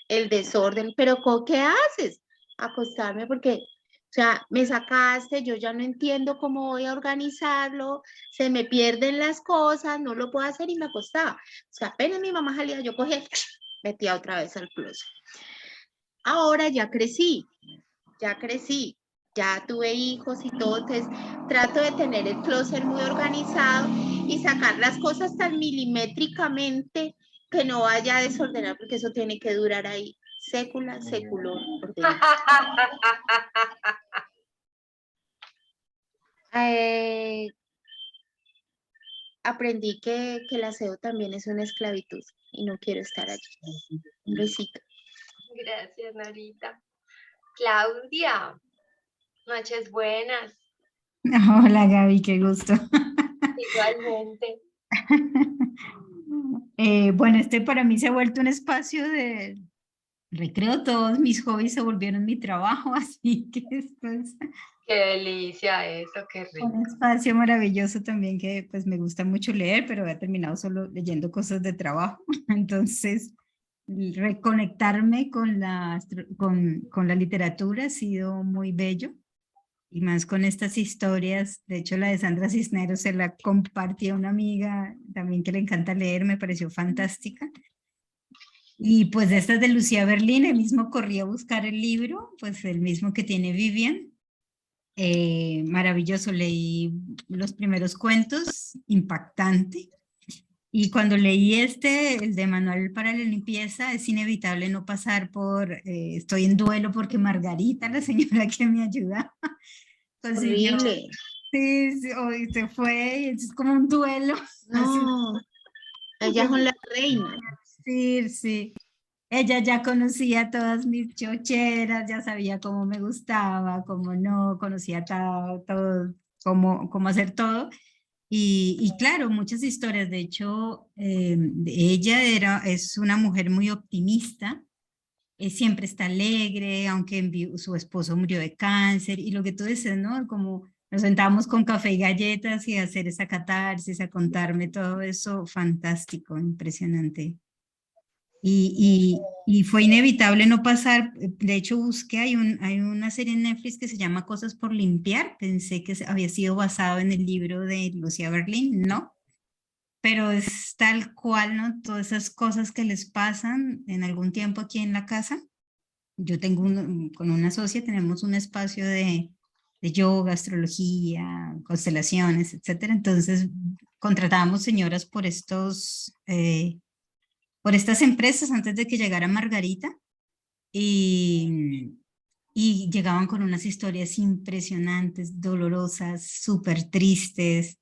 el desorden, pero ¿qué haces? Acostarme porque, o sea, me sacaste, yo ya no entiendo cómo voy a organizarlo, se me pierden las cosas, no lo puedo hacer y me acostaba. O sea, apenas mi mamá salía, yo cogía, metía otra vez al closet. Ahora ya crecí, ya tuve hijos y todo, entonces trato de tener el closet muy organizado y sacar las cosas tan milimétricamente que no vaya a desordenar, porque eso tiene que durar ahí, sécula, século, ordenado. Aprendí que el aseo también es una esclavitud y no quiero estar allí. Un besito. Gracias, Norita. Claudia, noches buenas. Hola Gaby, qué gusto. Igualmente. Bueno, este para mí se ha vuelto un espacio de recreo, todos mis hobbies se volvieron mi trabajo, así que esto es Qué delicia eso, qué rico. un espacio maravilloso también que pues me gusta mucho leer, pero he terminado solo leyendo cosas de trabajo, entonces reconectarme con con la literatura ha sido muy bello. Y más con estas historias, de hecho la de Sandra Cisneros se la compartió a una amiga también que le encanta leer, me pareció fantástica. Y pues de estas de Lucía Berlín, el mismo corrí a buscar el libro, pues el mismo que tiene Vivian. Maravilloso, leí los primeros cuentos, impactante. Y cuando leí el de Manual para la Limpieza, es inevitable no pasar por, estoy en duelo porque Margarita, la señora que me ayuda, consiguió, Horrible. sí, hoy se fue, y es como un duelo. No, ellas son las reinas. Sí, sí. Ella ya conocía todas mis chocheras, ya sabía cómo me gustaba, cómo no, conocía todo, cómo hacer todo. Y claro, muchas historias. De hecho, ella es una mujer muy optimista, siempre está alegre, aunque su esposo murió de cáncer. Y lo que tú dices, ¿no? Como nos sentábamos con café y galletas y a hacer esa catarsis, a contarme todo eso, fantástico, impresionante. Y fue inevitable no pasar, de hecho busqué, hay una serie en Netflix que se llama Cosas por limpiar, pensé que había sido basado en el libro de Lucía Berlín, no, pero es tal cual, ¿no? Todas esas cosas que les pasan en algún tiempo aquí en la casa. Yo tengo con una socia tenemos un espacio de yoga, astrología, constelaciones, etcétera, entonces contratábamos señoras por por estas empresas antes de que llegara Margarita y llegaban con unas historias impresionantes, dolorosas, súper tristes,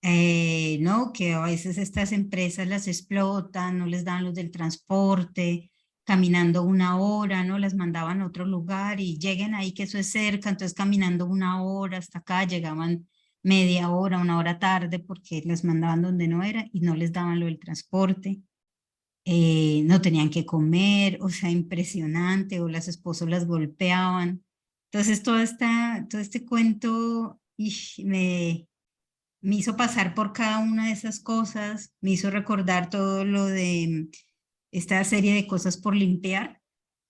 ¿no? Que a veces estas empresas las explotan, no les dan los del transporte, caminando 1 hora, ¿no? Las mandaban a otro lugar y lleguen ahí que eso es cerca, entonces caminando 1 hora hasta acá, llegaban media hora, 1 hora tarde porque las mandaban donde no era y no les daban lo del transporte. No tenían que comer, o sea, impresionante, o las esposas las golpeaban. Entonces, todo este cuento me hizo pasar por cada una de esas cosas, me hizo recordar todo lo de esta serie de Cosas por limpiar,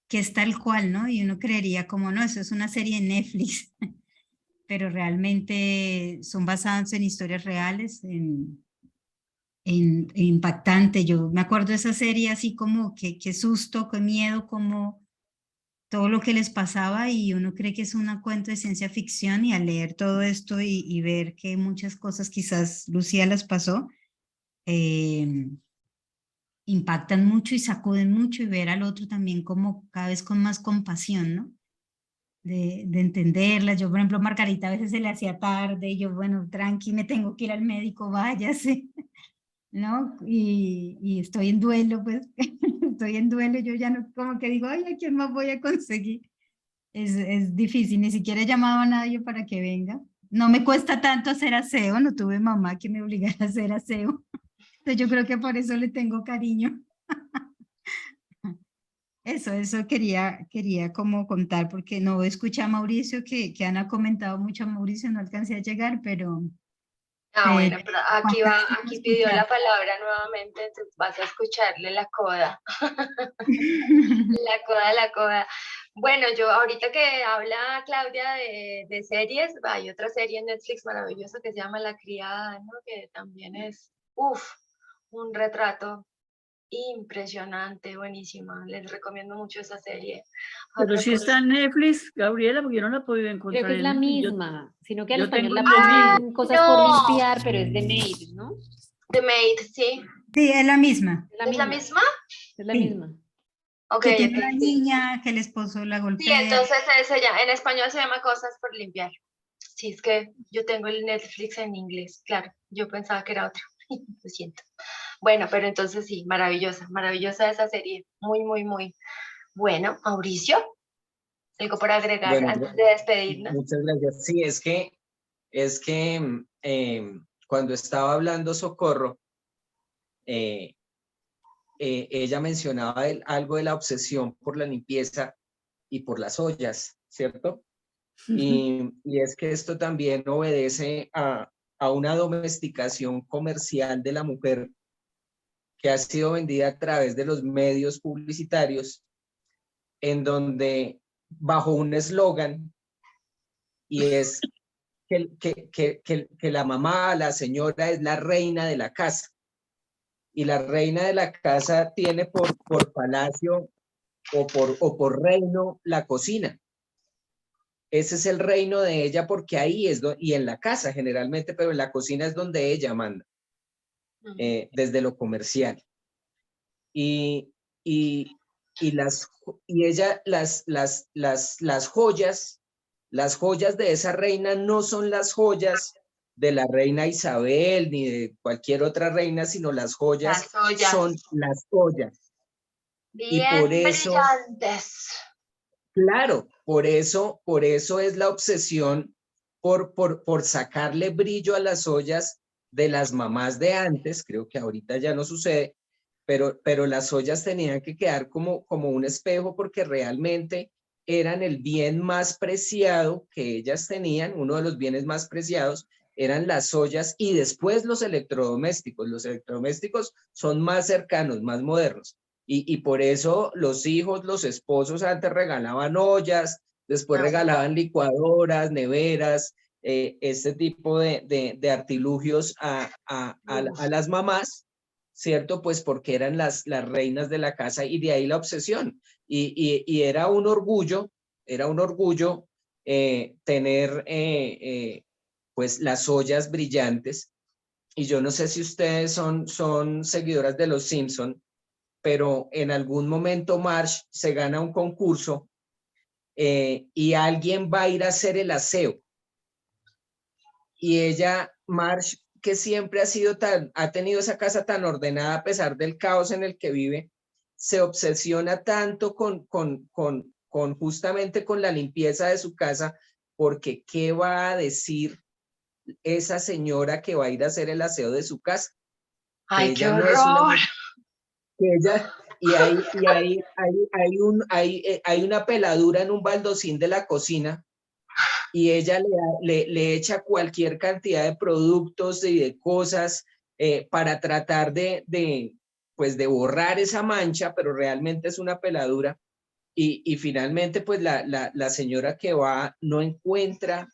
que es tal cual, ¿no? Y uno creería como, no, eso es una serie de Netflix, pero realmente son basadas en historias reales, impactante. Yo me acuerdo de esa serie así como que qué susto, qué miedo, como todo lo que les pasaba y uno cree que es un cuento de ciencia ficción y al leer todo esto y ver que muchas cosas quizás Lucía las pasó, impactan mucho y sacuden mucho y ver al otro también como cada vez con más compasión, ¿no? De entenderla. Yo, por ejemplo, Margarita a veces se le hacía tarde y yo, bueno, tranqui, me tengo que ir al médico, váyase. ¿no? Y estoy en duelo, pues, estoy en duelo, yo ya no, como que digo, ay, ¿a quién más voy a conseguir? Es difícil, ni siquiera he llamado a nadie para que venga. No me cuesta tanto hacer aseo, no tuve mamá que me obligara a hacer aseo. Entonces yo creo que por eso le tengo cariño. Eso quería como contar, porque no escuché a Mauricio, que Ana ha comentado mucho a Mauricio, no alcancé a llegar, pero Bueno, pero aquí va, fantástico aquí pidió la escuchar. palabra nuevamente, entonces vas a escucharle la coda. La coda. Bueno, yo ahorita que habla Claudia de series, hay otra serie en Netflix maravillosa que se llama La Criada, ¿no? Que también es, un retrato impresionante, buenísima. Les recomiendo mucho esa serie. A Pero si está en Netflix, Gabriela, porque yo no la he podido Creo encontrar que es en la Netflix. misma, sino que al yo español tengo la el bilingüe. ponen cosas por no. limpiar, pero es de Maid, ¿no? The Maid, sí. Sí, es la misma, Es la ¿Es la misma. misma? Es la Sí. misma. Ok, que tiene ok, una sí. niña, que el esposo la Sí, golpea. entonces ese ya, en español se llama Cosas por limpiar. Sí, es que yo tengo el Netflix en inglés, claro. Yo pensaba que era otra. Lo siento. Bueno, pero entonces sí, maravillosa, maravillosa esa serie. Muy, muy, muy. Bueno, Mauricio, algo por agregar Bueno, antes de despedirnos. muchas gracias. Sí, es que cuando estaba hablando Socorro, eh, ella mencionaba algo de la obsesión por la limpieza y por las ollas, ¿cierto? Y es que esto también obedece a una domesticación comercial de la mujer que ha sido vendida a través de los medios publicitarios, en donde bajo un eslogan, y es que la mamá, la señora, es la reina de la casa. Y la reina de la casa tiene por palacio o por reino la cocina. Ese es el reino de ella porque ahí es, y en la casa generalmente, pero en la cocina es donde ella manda, desde lo comercial. Y, y, y, ella, las joyas de esa reina no son las joyas de la reina Isabel ni de cualquier otra reina, sino las joyas Las ollas. son las ollas. Y Bien por eso, brillantes. claro, por eso es la obsesión por sacarle brillo a las ollas de las mamás de antes. Creo que ahorita ya no sucede, pero las ollas tenían que quedar como un espejo porque realmente eran el bien más preciado que ellas tenían. Uno de los bienes más preciados eran las ollas y después los electrodomésticos. Los electrodomésticos son más cercanos, más modernos. Y por eso los hijos, los esposos antes regalaban ollas, después regalaban licuadoras, neveras, este tipo de artilugios a las mamás, ¿cierto? Pues porque eran las reinas de la casa y de ahí la obsesión. Y era un orgullo tener pues las ollas brillantes. Y yo no sé si ustedes son seguidoras de los Simpson, pero en algún momento Marge se gana un concurso y alguien va a ir a hacer el aseo. Y ella, Marge, que siempre ha tenido esa casa tan ordenada a pesar del caos en el que vive, se obsesiona tanto con justamente con la limpieza de su casa, porque ¿qué va a decir esa señora que va a ir a hacer el aseo de su casa? ¡Ay, qué ella no horror! es una que ella y hay una peladura en un baldosín de la cocina y ella le echa cualquier cantidad de productos y de cosas para tratar pues de borrar esa mancha, pero realmente es una peladura. Y finalmente, pues la señora que va no encuentra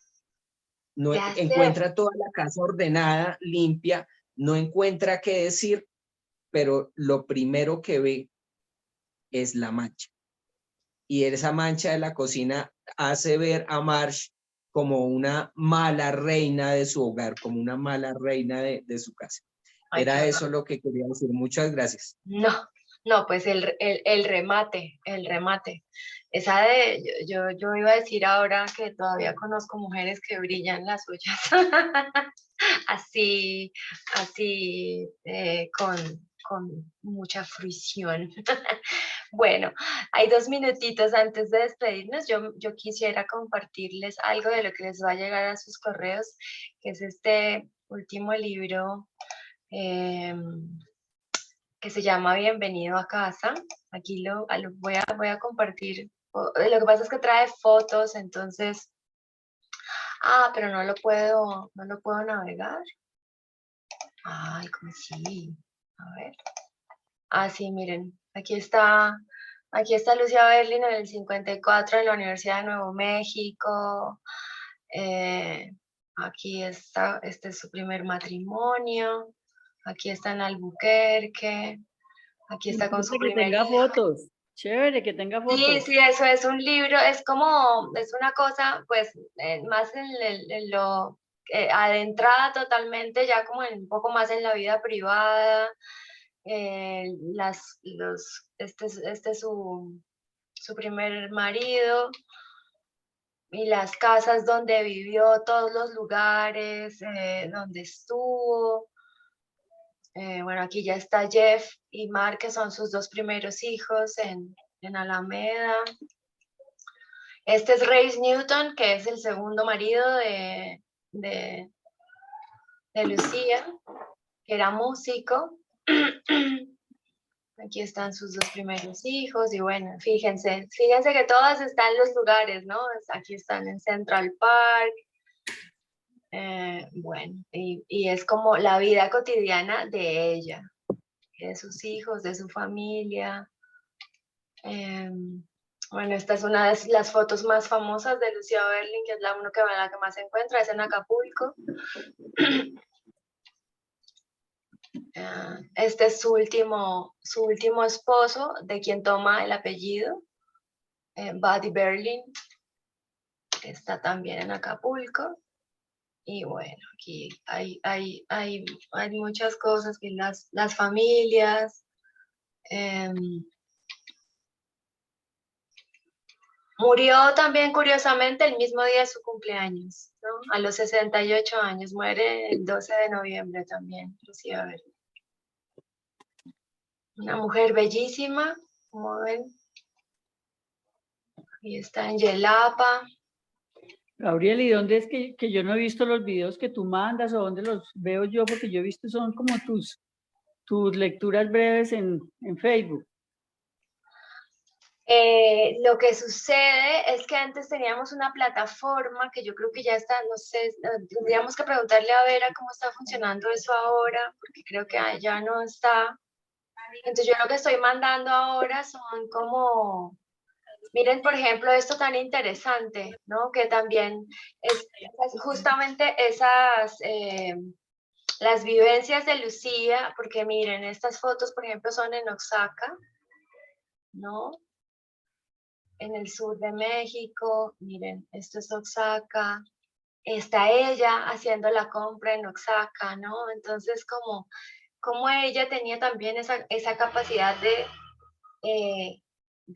toda la casa ordenada, limpia, no encuentra qué decir, pero lo primero que ve es la mancha. Y esa mancha de la cocina hace ver a Marge como una mala reina de su hogar, como una mala reina de su casa. Ay, Era eso lo que quería decir. Muchas gracias. No, No, pues el remate, el remate. Esa de, yo iba a decir ahora que todavía conozco mujeres que brillan las uñas. Así, así, con mucha fruición. Bueno, hay 2 minutitos antes de despedirnos. Yo quisiera compartirles algo de lo que les va a llegar a sus correos, que es este último libro que se llama Bienvenido a casa. Aquí voy a compartir. Lo que pasa es que trae fotos, entonces... pero no lo puedo navegar. Ay, ¿cómo así? A ver. Sí, miren, aquí está Lucía Berlin en el 54 en la Universidad de Nuevo México. Aquí está, este es su primer matrimonio. Aquí está en Albuquerque. Aquí está con su Que primer tenga hijo. fotos. Chévere, que tenga fotos. Sí, sí, eso es un libro, es una cosa, pues, más en lo adentrada totalmente, ya como un poco más en la vida privada. Este es su primer marido, y las casas donde vivió, todos los lugares donde estuvo. Bueno, aquí ya está Jeff y Mark, que son sus 2 primeros hijos en Alameda. Este es Reis Newton, que es el segundo marido de Lucía, que era músico. Aquí están sus 2 primeros hijos y bueno, fíjense que todas están en los lugares, ¿no? Aquí están en Central Park. Bueno, y es como la vida cotidiana de ella, de sus hijos, de su familia. Bueno, esta es una de las fotos más famosas de Lucía Berlin, que es la que más se encuentra, es en Acapulco. Este es su último esposo, de quien toma el apellido, Buddy Berlin, que está también en Acapulco. Y bueno, aquí hay muchas cosas, que las familias. Murió también, curiosamente, el mismo día de su cumpleaños, ¿no? A los 68 años, muere el 12 de noviembre también, Lucía Berlin. Una mujer bellísima, como ven. Y está en Yelapa. Gabriel, ¿y dónde es que yo no he visto los videos que tú mandas o dónde los veo yo? Porque yo he visto son como tus lecturas breves en Facebook. Lo que sucede es que antes teníamos una plataforma que yo creo que ya está, no sé, tendríamos que preguntarle a Vera cómo está funcionando eso ahora, porque creo que ya no está. Entonces yo lo que estoy mandando ahora son como, miren, por ejemplo, esto tan interesante, ¿no? Que también es justamente esas, las vivencias de Lucía, porque miren, estas fotos, por ejemplo, son en Oaxaca, ¿no? En el sur de México, miren, esto es Oaxaca, está ella haciendo la compra en Oaxaca, ¿no? Entonces, como ella tenía también esa capacidad de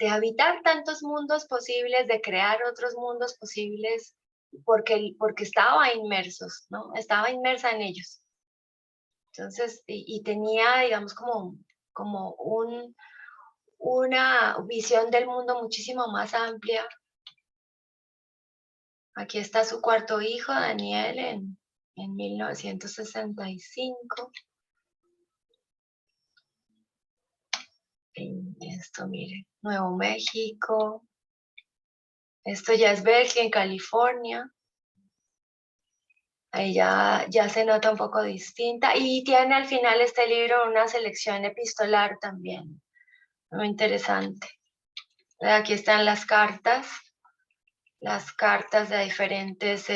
habitar tantos mundos posibles, de crear otros mundos posibles, porque estaba inmersos, ¿no? Estaba inmersa en ellos. Entonces, y tenía, digamos, como una visión del mundo muchísimo más amplia. Aquí está su cuarto hijo, Daniel, en 1965. Esto, mire, Nuevo México. Esto ya es Berkeley, en California. Ahí ya se nota un poco distinta. Y tiene al final este libro una selección epistolar también. Muy interesante. Aquí están las cartas de diferentes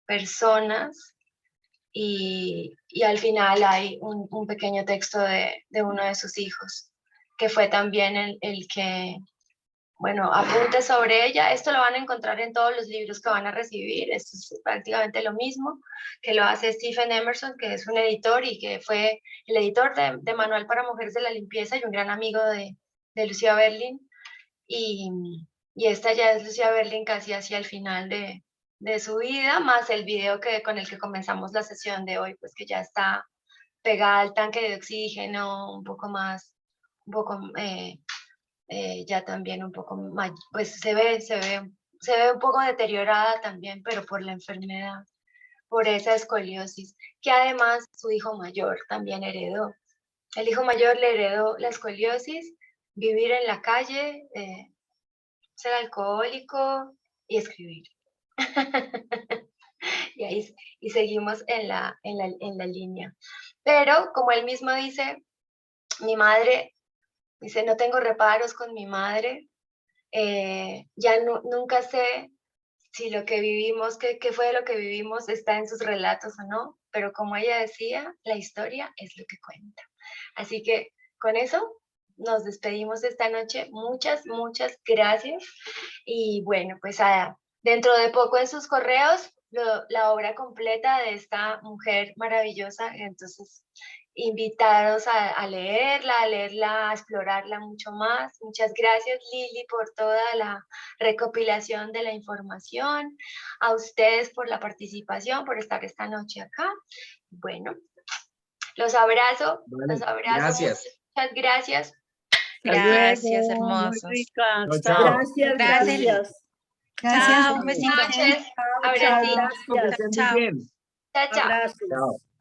personas. Y al final hay un pequeño texto de uno de sus hijos, que fue también el que bueno, apuntes sobre ella. Esto lo van a encontrar en todos los libros que van a recibir. Esto es prácticamente lo mismo que lo hace Stephen Emerson, que es un editor y que fue el editor de Manual para Mujeres de la Limpieza y un gran amigo de Lucía Berlin. Y esta ya es Lucía Berlin casi hacia el final de su vida, más el video con el que comenzamos la sesión de hoy, pues que ya está pegada al tanque de oxígeno, un poco más, ya también un poco más, pues se ve un poco deteriorada también, pero por la enfermedad, por esa escoliosis, que además su hijo mayor también heredó. El hijo mayor le heredó la escoliosis, vivir en la calle, ser alcohólico y escribir. y seguimos en la línea. Pero como él mismo dice, mi madre, dice, no tengo reparos con mi madre, ya nunca sé si lo que vivimos, qué fue lo que vivimos está en sus relatos o no, pero como ella decía, la historia es lo que cuenta. Así que con eso nos despedimos esta noche. Muchas gracias. Y bueno, pues dentro de poco en sus correos, la obra completa de esta mujer maravillosa. Entonces, invitados a leerla, a explorarla mucho más. Muchas gracias, Lili, por toda la recopilación de la información. A ustedes por la participación, por estar esta noche acá. Bueno, los abrazo, Vale, los abrazo. gracias. Muchas gracias. Gracias, Muy hermosos. rica. Chao, Chao. chao. Gracias, Gracias. gracias. Gracias. Chao, un Feliz besito. Buenas noches. Chao, Abracito. chao, Que gracias. estén muy Chao. bien. Chao, chao. Abrazos. Chao.